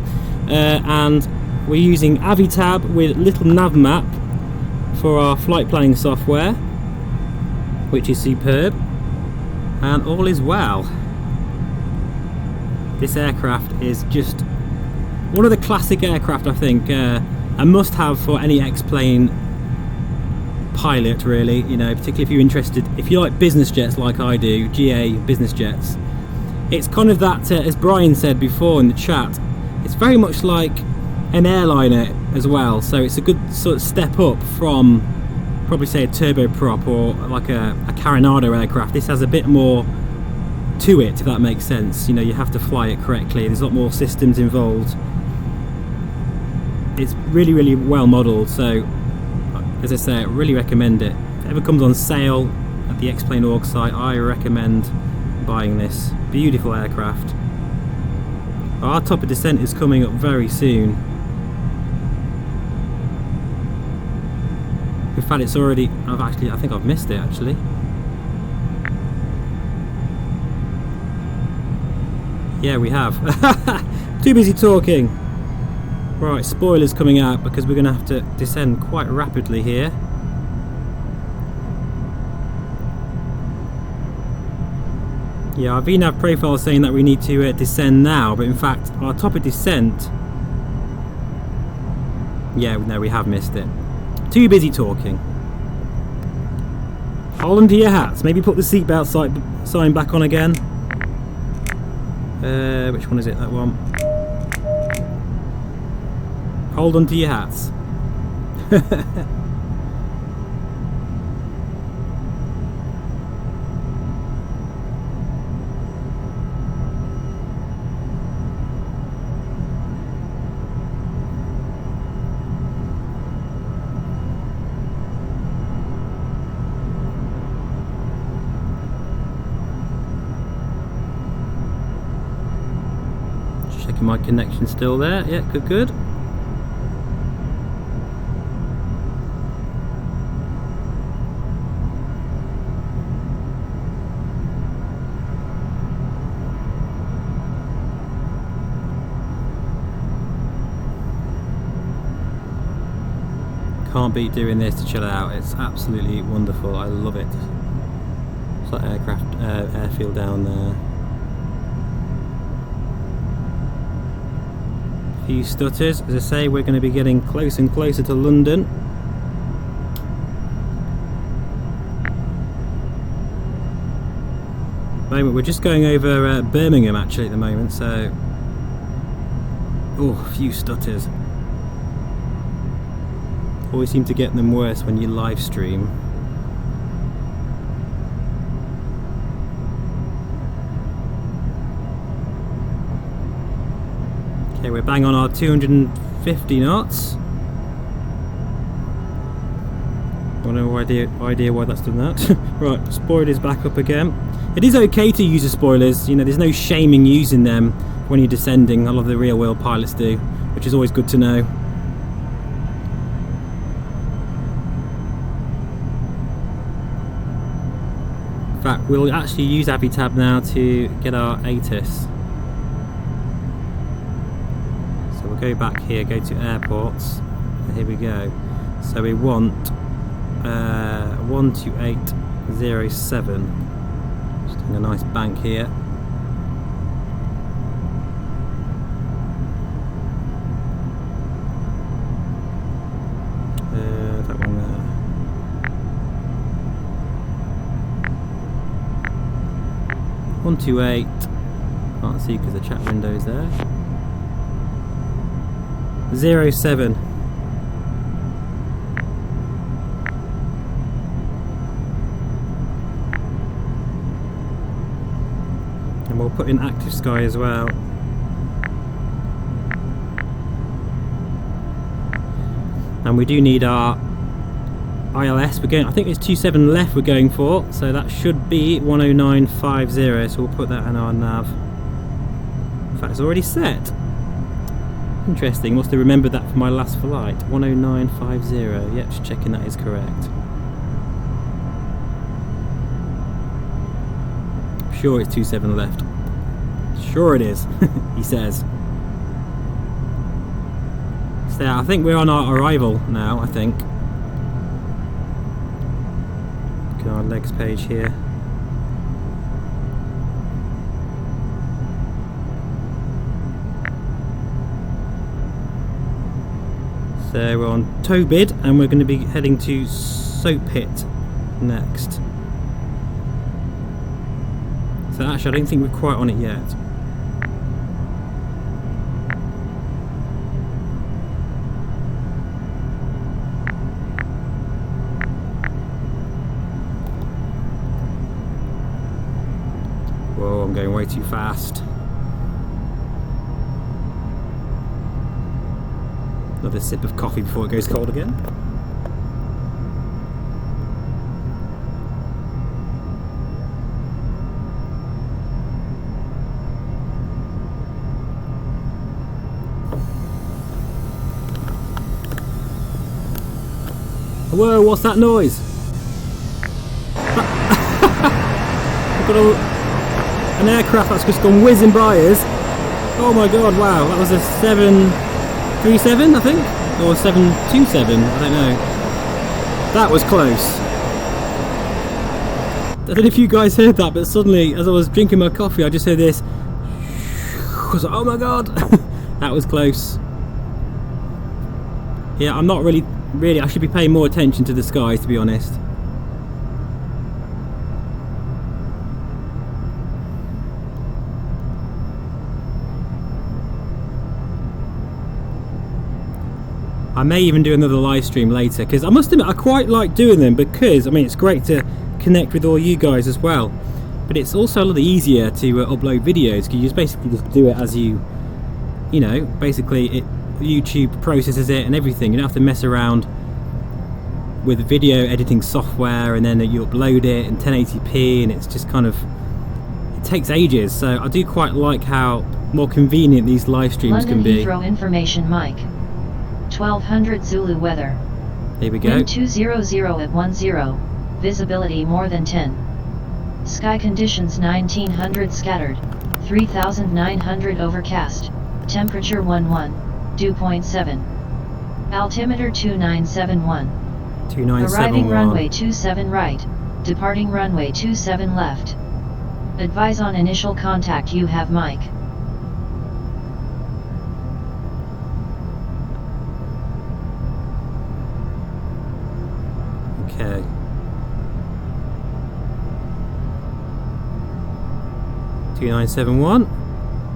And we're using Avitab with Little Nav Map for our flight planning software, which is superb, and all is well. This aircraft is just one of the classic aircraft, I think, a must-have for any X-plane pilot, really. You know, particularly if you're interested, if you like business jets like I do, GA business jets. It's kind of that, as Brian said before in the chat, it's very much like an airliner as well. So it's a good sort of step up from probably say a turboprop or like a Carenado aircraft. This has a bit more to it, if that makes sense. You know, you have to fly it correctly. There's a lot more systems involved. It's really, really well modelled. So, as I say, I really recommend it. If it ever comes on sale at the X-Plane Org site, I recommend buying this beautiful aircraft. Our top of descent is coming up very soon. In fact, it's already. I think I've missed it actually. Yeah, we have. Too busy talking. Right, spoilers coming out because we're going to have to descend quite rapidly here. Yeah, our VNAV profile is saying that we need to descend now, but in fact, our top of descent. Yeah, no, we have missed it. Too busy talking. Hold on to your hats. Maybe put the seatbelt sign back on again. Which one is it? That one. Hold on to your hats. Checking my connection's still there. Yeah, good. Can't beat doing this to chill out. It's absolutely wonderful. I love it. It's like airfield down there. Few stutters. As I say, we're going to be getting closer and closer to London. At the moment, we're just going over Birmingham actually at the moment, so oh, a few stutters. Always seem to get them worse when you live stream. Okay, we're bang on our 250 knots. Got no idea why that's done that. Right, spoilers back up again. It is okay to use the spoilers, you know, there's no shaming using them when you're descending. A lot of the real world pilots do, which is always good to know. In fact, we'll actually use Avitab now to get our ATIS. So we'll go back here, go to airports, and here we go. So we want 12807. Just doing a nice bank here. That one there. 128. Can't see because the chat window is there. 07. And we'll put in active sky as well. And we do need our ILS. We're going, I think it's 27 left we're going for, so that should be 10950, so we'll put that in our nav. In fact, it's already set. Interesting, must have remembered that for my last flight. 10950, yep, just checking that is correct. I'm sure it's 27 left. Sure it is, he says. So I think we're on our arrival now, I think. Look at our legs page here. So we're on Tobid and we're going to be heading to soap pit next. So actually I don't think we're quite on it yet. Whoa, I'm going way too fast. Another sip of coffee before it goes cold again. Whoa, what's that noise? I've got an aircraft that's just gone whizzing by us. Oh my god, wow, that was a 737, I think? Or 727, I don't know. That was close. I don't know if you guys heard that, but suddenly, as I was drinking my coffee, I just heard this. I was like, oh my god, that was close. Yeah, I'm not really, I should be paying more attention to the skies, to be honest. I may even do another live stream later, because I must admit I quite like doing them, because I mean it's great to connect with all you guys as well, but it's also a lot easier to upload videos, because you just basically just do it as you know, basically YouTube processes it and everything. You don't have to mess around with video editing software, and then you upload it in 1080p, and it's just kind of, it takes ages. So I do quite like how more convenient these live streams can be. London Heathrow information mic. 1200 Zulu weather. Here we go. Wind 200 at 10. Visibility more than 10. Sky conditions 1900 scattered. 3900 overcast. Temperature 11. Dew point 7. Altimeter 2971. 2971. Arriving runway 27 right. Departing runway 27 left. Advise on initial contact, you have mic. Okay. (2971).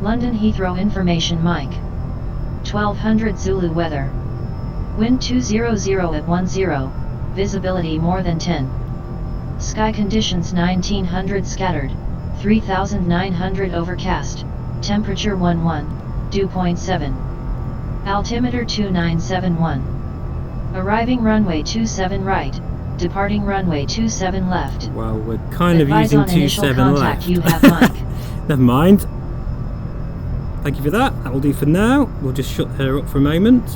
London Heathrow information mic. 1200 Zulu weather. Wind 200 at 10. Visibility more than 10. Sky conditions 1900 scattered. 3900 overcast. Temperature 11. Dew point 7. Altimeter 2971. Arriving runway 27 right. Departing runway 27 left. Well, we're kind of Advise using on initial 27 contact, left. you have mic. Never mind. Thank you for that. That will do for now. We'll just shut her up for a moment.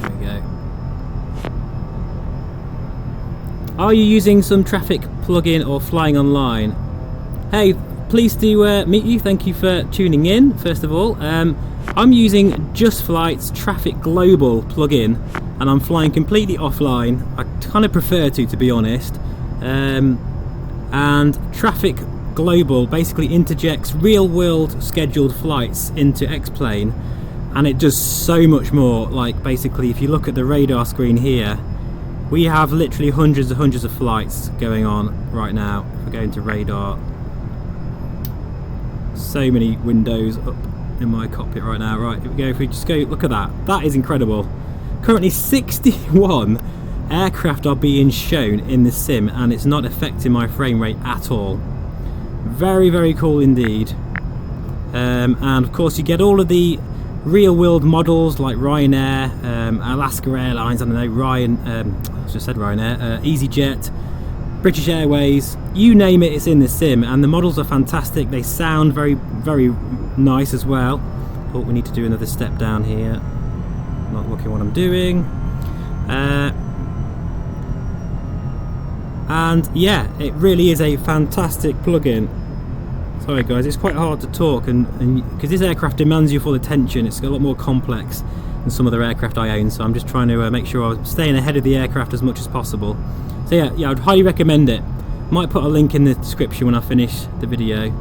There we go. Are you using some traffic plugin or flying online? Hey, pleased to meet you. Thank you for tuning in, first of all. I'm using Just Flight's Traffic Global plugin, and I'm flying completely offline. I kind of prefer to be honest. And Traffic Global basically interjects real-world scheduled flights into X-Plane, and it does so much more. Like, basically, if you look at the radar screen here, we have literally hundreds of flights going on right now. If we go into radar, so many windows up in my cockpit right now. Right, here we go. If we just go, look at that. That is incredible. Currently 61 aircraft are being shown in the sim, and it's not affecting my frame rate at all. Very, very cool indeed. And of course you get all of the real world models like Ryanair, Alaska Airlines, I don't know, I just said Ryanair, EasyJet, British Airways, you name it, it's in the sim, and the models are fantastic. They sound very, very nice as well. Oh, we need to do another step down here. Not looking what I'm doing. And yeah, it really is a fantastic plugin. Sorry guys, it's quite hard to talk, and because this aircraft demands your full attention. It's a lot more complex than some other aircraft I own, so I'm just trying to make sure I'm staying ahead of the aircraft as much as possible. So yeah, I'd highly recommend it. Might put a link in the description when I finish the video.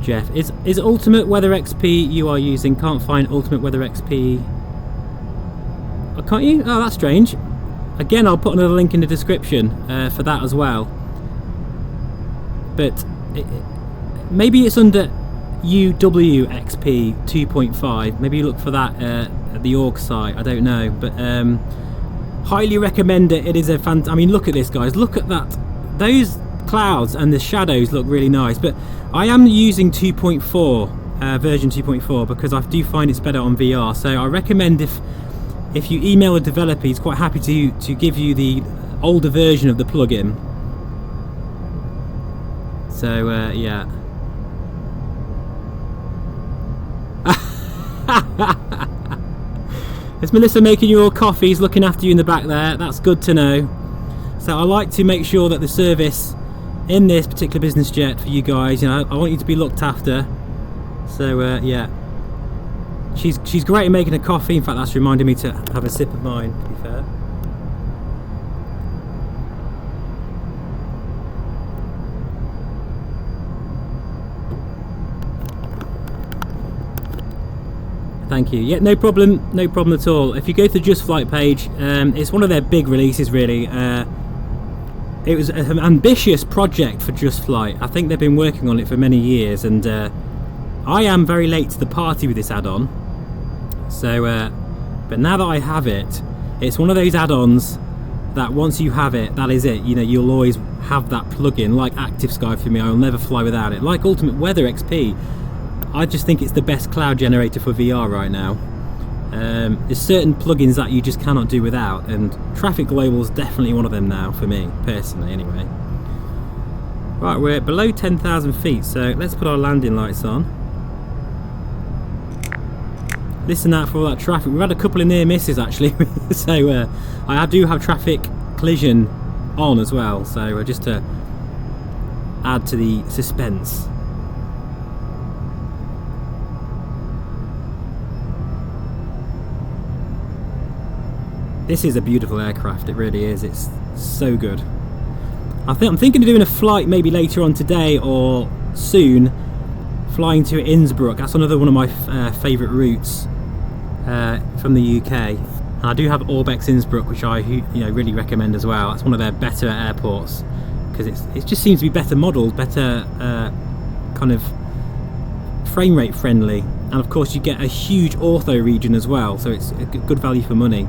Jeff. Is Ultimate Weather XP you are using? Can't find Ultimate Weather XP. Oh, can't you? Oh, that's strange. Again, I'll put another link in the description for that as well. But maybe it's under UWXP 2.5. Maybe you look for that at the org site. I don't know, but highly recommend it. It is a I mean, look at this, guys. Look at that. Those clouds and the shadows look really nice. But I am using 2.4 version 2.4 because I do find it's better on VR. So I recommend if you email a developer, he's quite happy to give you the older version of the plugin. So yeah. Is Melissa making you all coffees, looking after you in the back there? That's good to know. So I like to make sure that the service in this particular business jet for you guys, you know, I want you to be looked after. So yeah, she's great at making a coffee. In fact, that's reminded me to have a sip of mine, to be fair. Thank you. Yeah, no problem at all. If you go to the Just Flight page, it's one of their big releases, really. It was an ambitious project for Just Flight. I think they've been working on it for many years, and I am very late to the party with this add-on. So, but now that I have it, it's one of those add-ons that once you have it, that is it. You know, you'll always have that plugin. Like Active Sky for me, I'll never fly without it. Like Ultimate Weather XP, I just think it's the best cloud generator for VR right now. There's certain plugins that you just cannot do without, and Traffic Global is definitely one of them now, for me, personally, anyway. Right, we're below 10,000 feet, so let's put our landing lights on. Listen out for all that traffic. We've had a couple of near misses, actually, so I do have traffic collision on as well, so just to add to the suspense. This is a beautiful aircraft, it really is. It's so good. I'm thinking of doing a flight maybe later on today or soon, flying to Innsbruck. That's another one of my favourite routes from the UK. And I do have Orbex Innsbruck, which I really recommend as well. That's one of their better airports because it just seems to be better modelled, better kind of frame rate friendly, and of course you get a huge ortho region as well, so it's a good value for money.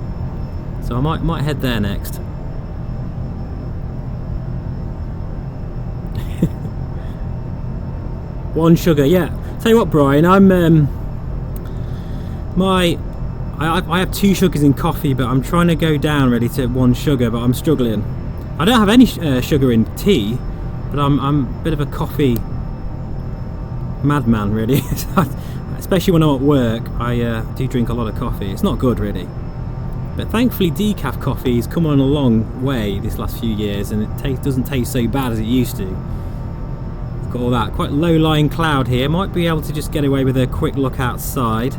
So I might head there next. One sugar, yeah. Tell you what, Brian, I have 2 sugars in coffee, but I'm trying to go down really to 1 sugar, but I'm struggling. I don't have any sugar in tea, but I'm a bit of a coffee madman, really. Especially when I'm at work, I do drink a lot of coffee. It's not good, really. But thankfully decaf coffee's come on a long way this last few years, and it doesn't taste so bad as it used to. Look at all that, quite low-lying cloud here. Might be able to just get away with a quick look outside.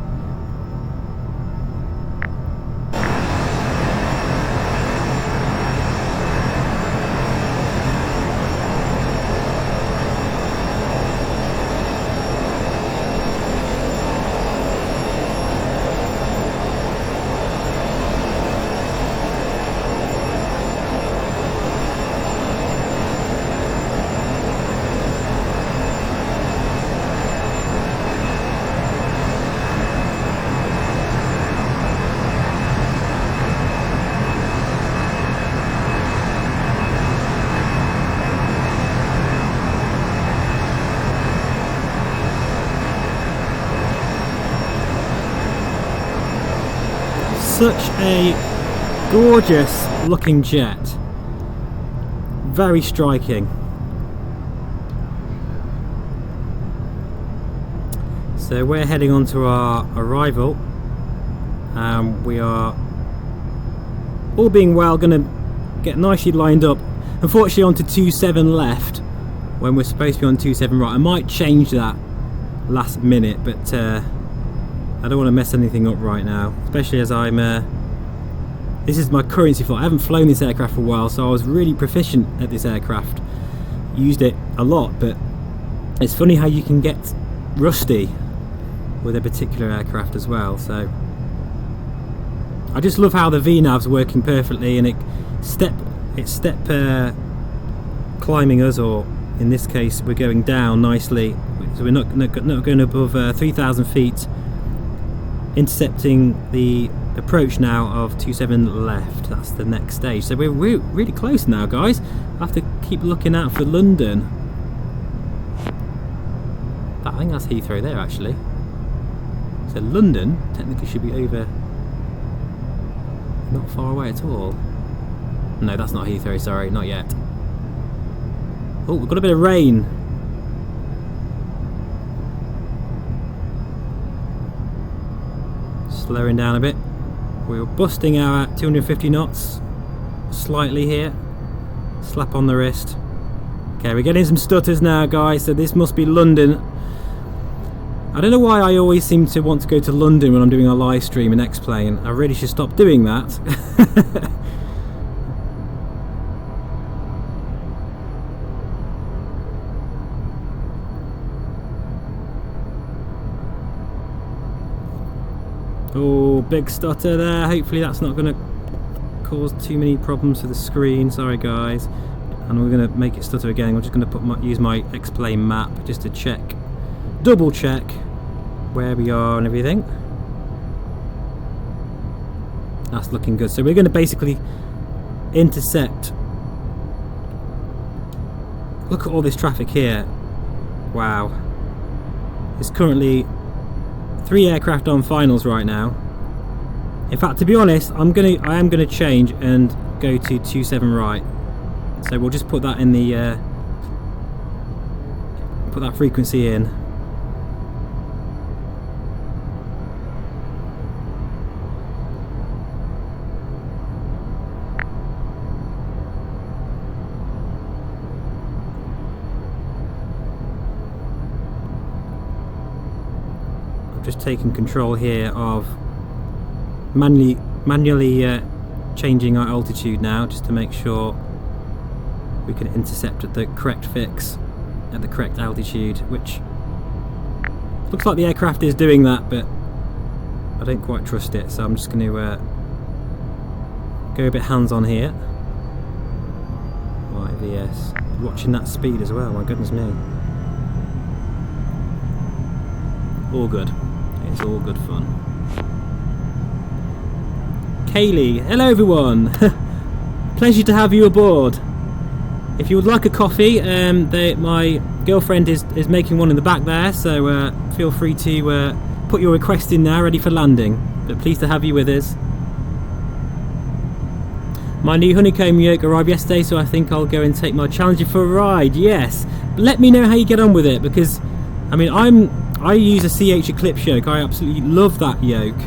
Such a gorgeous looking jet, very striking. So we're heading on to our arrival, and we are, all being well, going to get nicely lined up. Unfortunately onto 27 left when we're supposed to be on 27 right. I might change that last minute, but I don't want to mess anything up right now, especially as I'm this is my currency flight. I haven't flown this aircraft for a while, so I was really proficient at this aircraft, used it a lot. But it's funny how you can get rusty with a particular aircraft as well. So I just love how the VNAV's working perfectly, and it's step climbing us, or in this case we're going down nicely, so we're not going above 3,000 feet, intercepting the approach now of 27 left. That's the next stage, so we're really close now, guys. I have to keep looking out for London. I think that's Heathrow there, actually. So London technically should be over, not far away at all. No, that's not Heathrow, sorry, not yet. Oh, we've got a bit of rain. Slowing down a bit. We're busting out at 250 knots. Slightly here. Slap on the wrist. Okay, we're getting some stutters now, guys, so this must be London. I don't know why I always seem to want to go to London when I'm doing a live stream in X-Plane. I really should stop doing that. Oh, big stutter there. Hopefully that's not going to cause too many problems for the screen. Sorry, guys. And we're going to make it stutter again. We're just going to use my X-Plane map just to check, double check where we are and everything. That's looking good. So we're going to basically intercept. Look at all this traffic here. Wow. It's currently 3 aircraft on finals right now. In fact, to be honest, I am gonna change and go to 27 right. So we'll just put that in the put that frequency in. Just taking control here of manually changing our altitude now, just to make sure we can intercept at the correct fix at the correct altitude, which looks like the aircraft is doing that, but I don't quite trust it, so I'm just going to go a bit hands-on here. Right, VS, watching that speed as well, my goodness me. All good. It's all good fun. Kaylee, hello everyone. Pleasure to have you aboard. If you would like a coffee, my girlfriend is making one in the back there, so feel free to put your request in now, ready for landing. But pleased to have you with us. My new honeycomb yoke arrived yesterday, so I think I'll go and take my Challenger for a ride. Yes, but let me know how you get on with it, because I mean I use a CH Eclipse yoke. I absolutely love that yoke.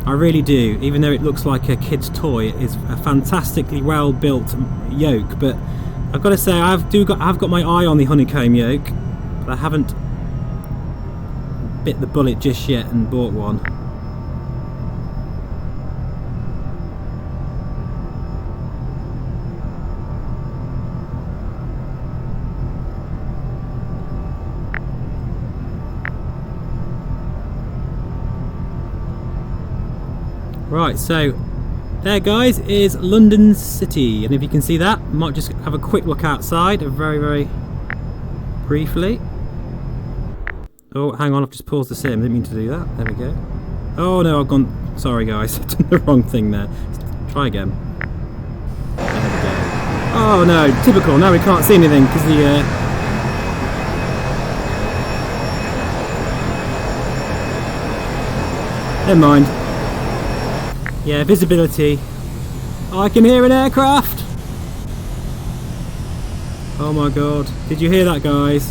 I really do. Even though it looks like a kid's toy, it is a fantastically well built yoke. But I've got to say, I've got my eye on the honeycomb yoke, but I haven't bit the bullet just yet and bought one. Right, so there, guys, is London City, and if you can see that, I might just have a quick look outside, very briefly. Oh, hang on, I've just paused the sim, didn't mean to do that. There we go. Oh no, I've gone, sorry guys, I've done the wrong thing there. Let's try again. There we go. Oh no, typical, now we can't see anything because the never mind. Yeah, visibility. I can hear an aircraft! Oh my god. Did you hear that, guys?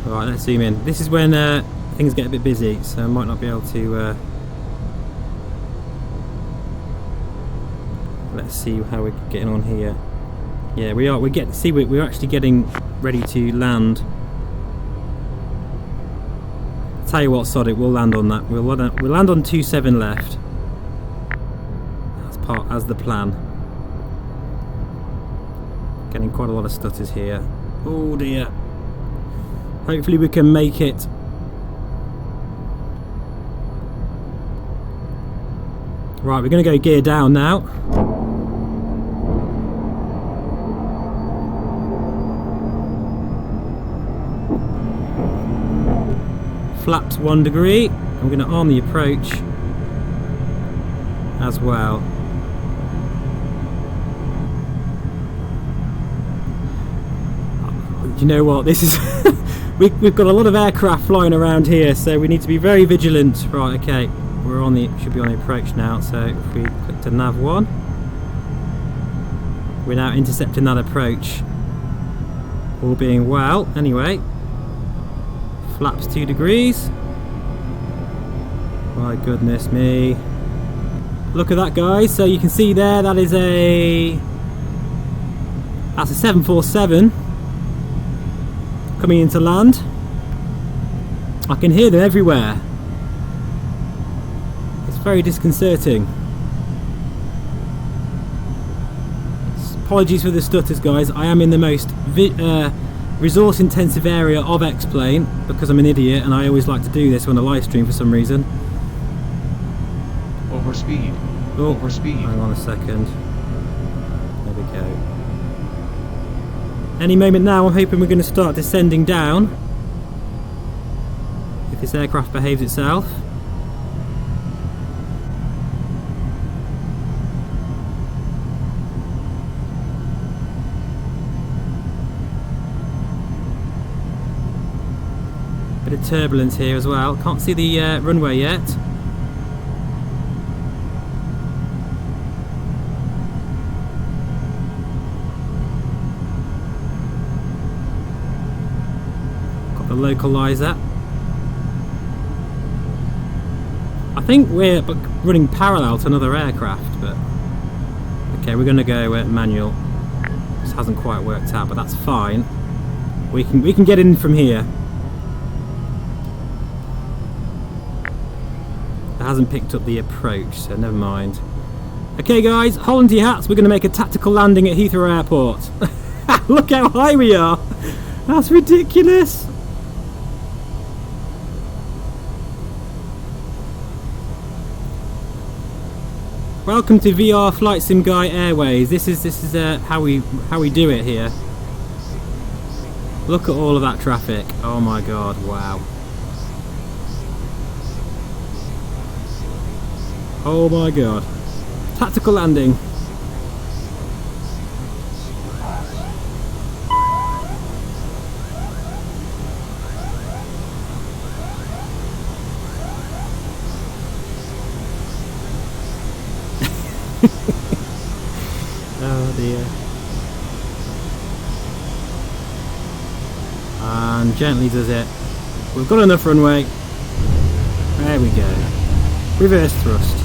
Alright, let's zoom in. This is when things get a bit busy, so I might not be able to... Let's see how we're getting on here. Yeah, we are. We're actually getting ready to land. Tell you what, sod it, we'll land on that. We'll land on 27 left. As the plan. Getting quite a lot of stutters here. Oh dear. Hopefully we can make it. Right, we're going to go gear down now. Flaps 1 degree. I'm going to arm the approach as well. You know what, this is we've got a lot of aircraft flying around here, so we need to be very vigilant. Right, okay, we're on the, should be on the approach now, so if we click to nav 1, we're now intercepting that approach, all being well. Anyway, flaps 2 degrees. My goodness me, look at that, guys. So you can see there, that's a 747 coming into land. I can hear them everywhere. It's very disconcerting. Apologies for the stutters, guys. I am in the most resource intensive area of X-Plane because I'm an idiot and I always like to do this on a live stream for some reason. Overspeed. Oh, Overspeed. hang on a second. There we go. Any moment now I'm hoping we're going to start descending down, if this aircraft behaves itself. Bit of turbulence here as well. Can't see the runway yet. Localizer. I think we're running parallel to another aircraft, but okay, we're going to go manual. This hasn't quite worked out, but that's fine. We can get in from here. It hasn't picked up the approach, so never mind. Okay, guys, hold on to your hats. We're going to make a tactical landing at Heathrow Airport. Look how high we are. That's ridiculous. Welcome to VR Flight Sim Guy Airways. This is how we do it here. Look at all of that traffic. Oh my god, wow. Oh my god. Tactical landing. Oh dear. And gently does it. We've got enough runway. There we go. Reverse thrust.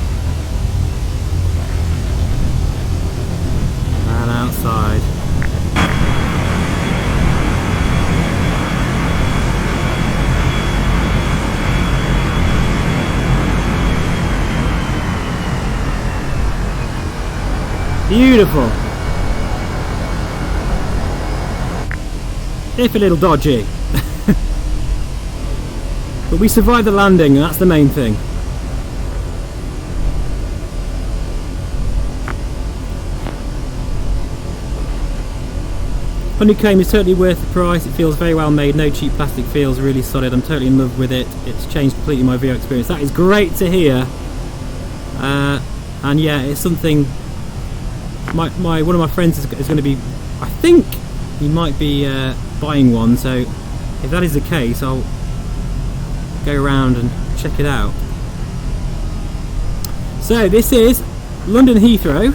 And outside. Beautiful. If a little dodgy. But we survived the landing, and that's the main thing. Honeycomb is totally worth the price. It feels very well made, no cheap plastic, feels really solid. I'm totally in love with it. It's changed completely my VR experience. That is great to hear. And yeah, it's something one of my friends is going to be, I think he might be buying one, so if that is the case, I'll go around and check it out. So this is London Heathrow.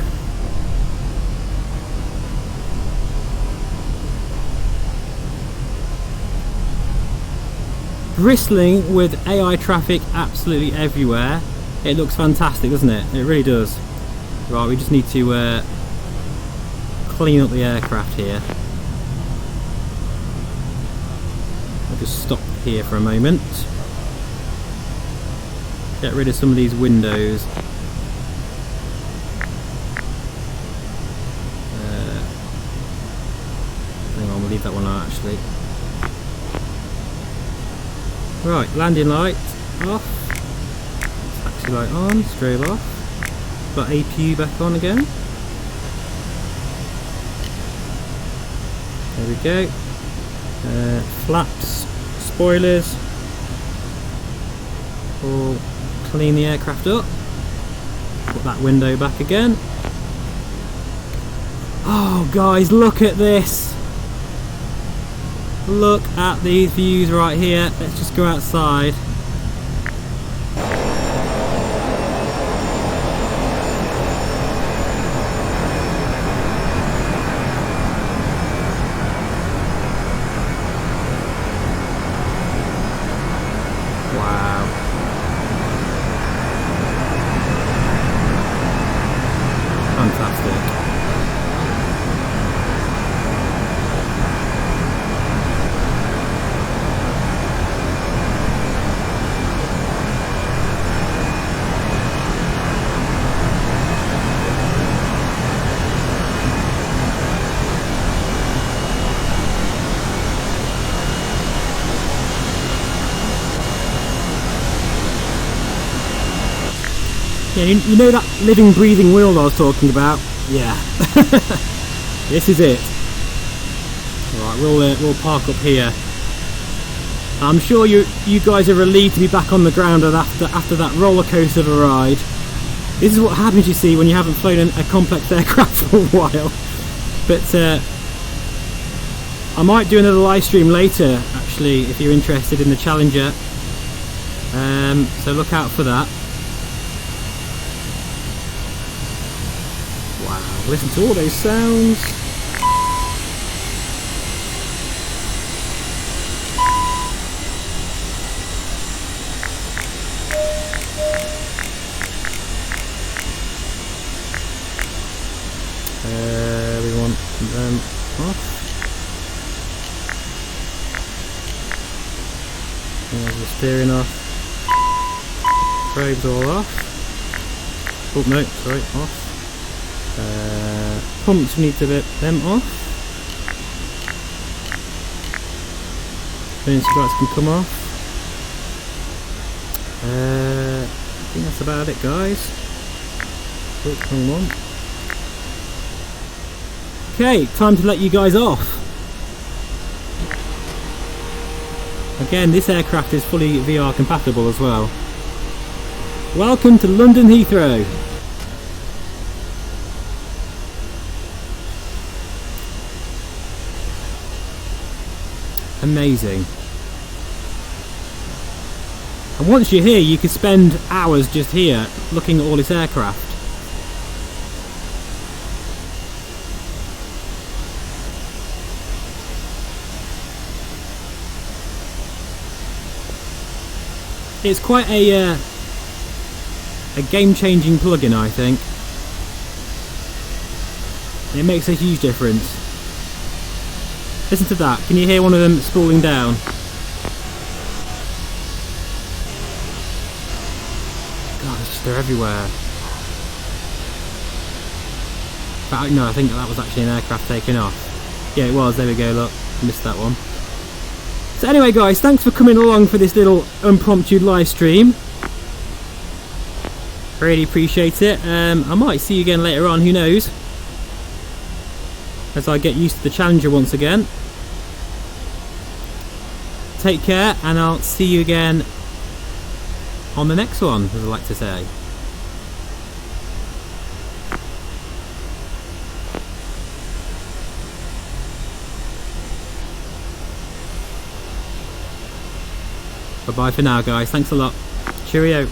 Bristling with AI traffic absolutely everywhere. It looks fantastic, doesn't it? It really does. Right, we just need to clean up the aircraft here. I'll just stop here for a moment. Get rid of some of these windows. Hang on, we'll leave that one out actually. Right, landing light off, taxi light on, strobe off, got APU back on again. There we go. Flaps, spoilers, all clean the aircraft up. Put that window back again. Oh guys, look at this! Look at these views right here. Let's just go outside. Wow. Fantastic. Yeah, you know that living, breathing wheel I was talking about? Yeah. This is it. Alright, we'll park up here. I'm sure you guys are relieved to be back on the ground after that roller coaster of a ride. This is what happens, you see, when you haven't flown a complex aircraft for a while. But I might do another live stream later, actually, if you're interested in the Challenger. So look out for that. Wow, listen to all those sounds. We want them off. There's the steering off. Probes all off. Oh no, sorry, off. Pumps, we need to get them off. Emergency lights can come off. I think that's about it, guys. Oh, wrong one. Okay, time to let you guys off. Again, this aircraft is fully VR compatible as well. Welcome to London Heathrow. Amazing. And once you're here, you could spend hours just here looking at all this aircraft. It's quite a game-changing plugin, I think. It makes a huge difference. Listen to that. Can you hear one of them spooling down? God, they're everywhere. But no, I think that was actually an aircraft taking off. Yeah, it was. There we go. Look, missed that one. So anyway, guys, thanks for coming along for this little impromptu live stream. Really appreciate it. I might see you again later on. Who knows? As I get used to the Challenger once again. Take care, and I'll see you again on the next one, as I like to say. Bye bye for now, guys. Thanks a lot. Cheerio.